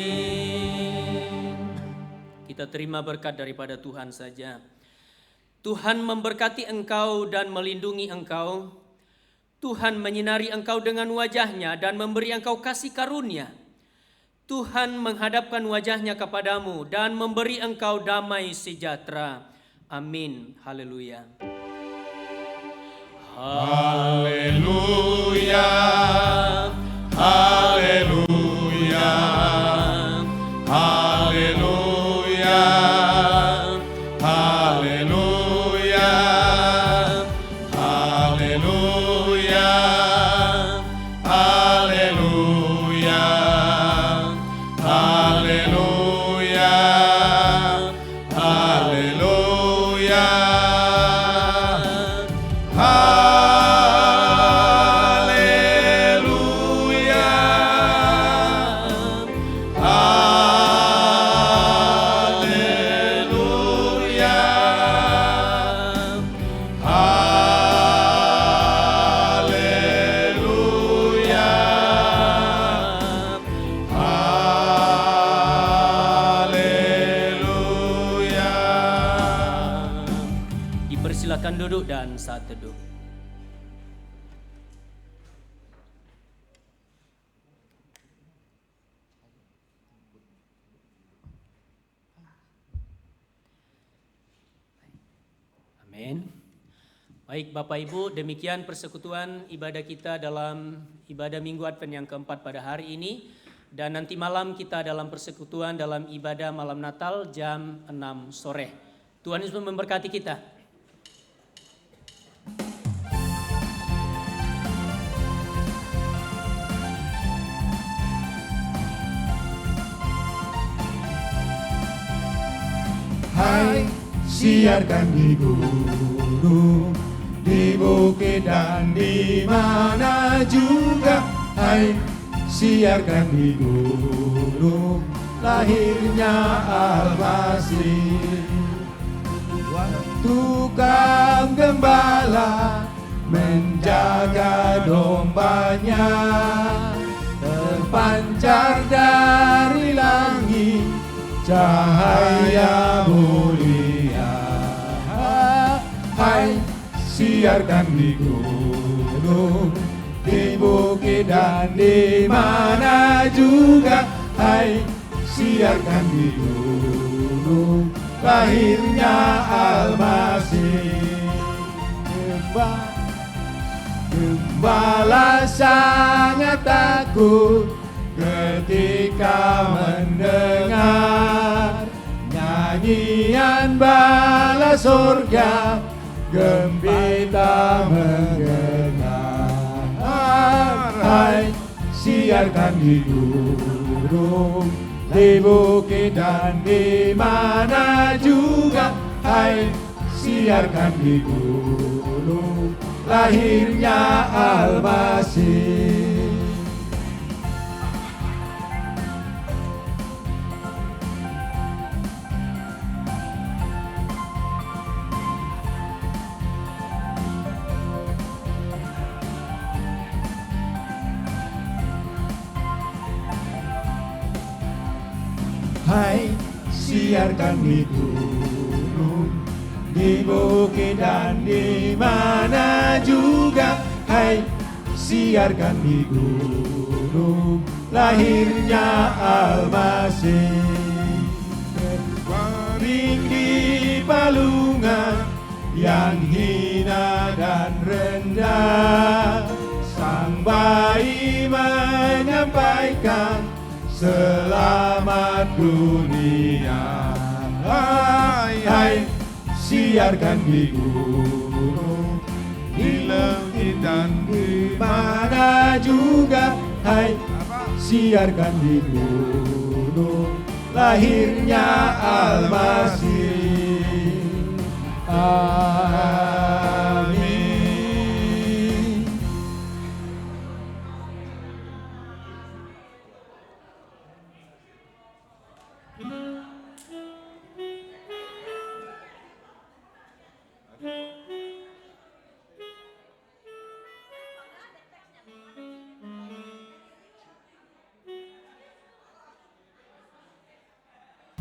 Kita terima berkat daripada Tuhan saja. Tuhan memberkati engkau dan melindungi engkau. Tuhan menyinari engkau dengan wajah-Nya dan memberi engkau kasih karunia. Tuhan menghadapkan wajah-Nya kepadamu dan memberi engkau damai sejahtera. Amin. Haleluya. Haleluya. Haleluya. Haleluya. Haleluya. Haleluya. Haleluya. Haleluya. Haleluya. Silakan duduk dan saat teduh. Amin. Baik Bapak Ibu, demikian persekutuan ibadah kita dalam ibadah Minggu Advent yang keempat pada hari ini. Dan nanti malam kita dalam persekutuan dalam ibadah malam Natal jam 6 sore. Tuhan Yesus memberkati kita. Hai, siarkan di gunung, di bukit dan di mana juga. Hai, siarkan di gunung, lahirnya Al-Masih. Tukang gembala menjaga dombanya, terpancar dari langit cahaya mulia. Hai, siarkan di gunung, di bukit dan di mana juga. Hai, siarkan di gunung, lahirnya Al-Masih. Gembala sangat takut ketika mendengar nyanyian bala surga gembira mendengar. Hai, siarkan di gunung, di bukit dan di mana juga. Hai, siarkan di gunung, lahirnya Al-Masih. Hai, siarkan di gunung, di bukit dan di mana juga. Hai, siarkan di gunung, lahirnya Al-Masih. Berbaring di palungan yang hina dan rendah, sang bayi menyampaikan selamat dunia. Hai, hai, siarkan di gunung, di langit dan di mana juga. Hai, siarkan di gunung, lahirnya Al-Masih.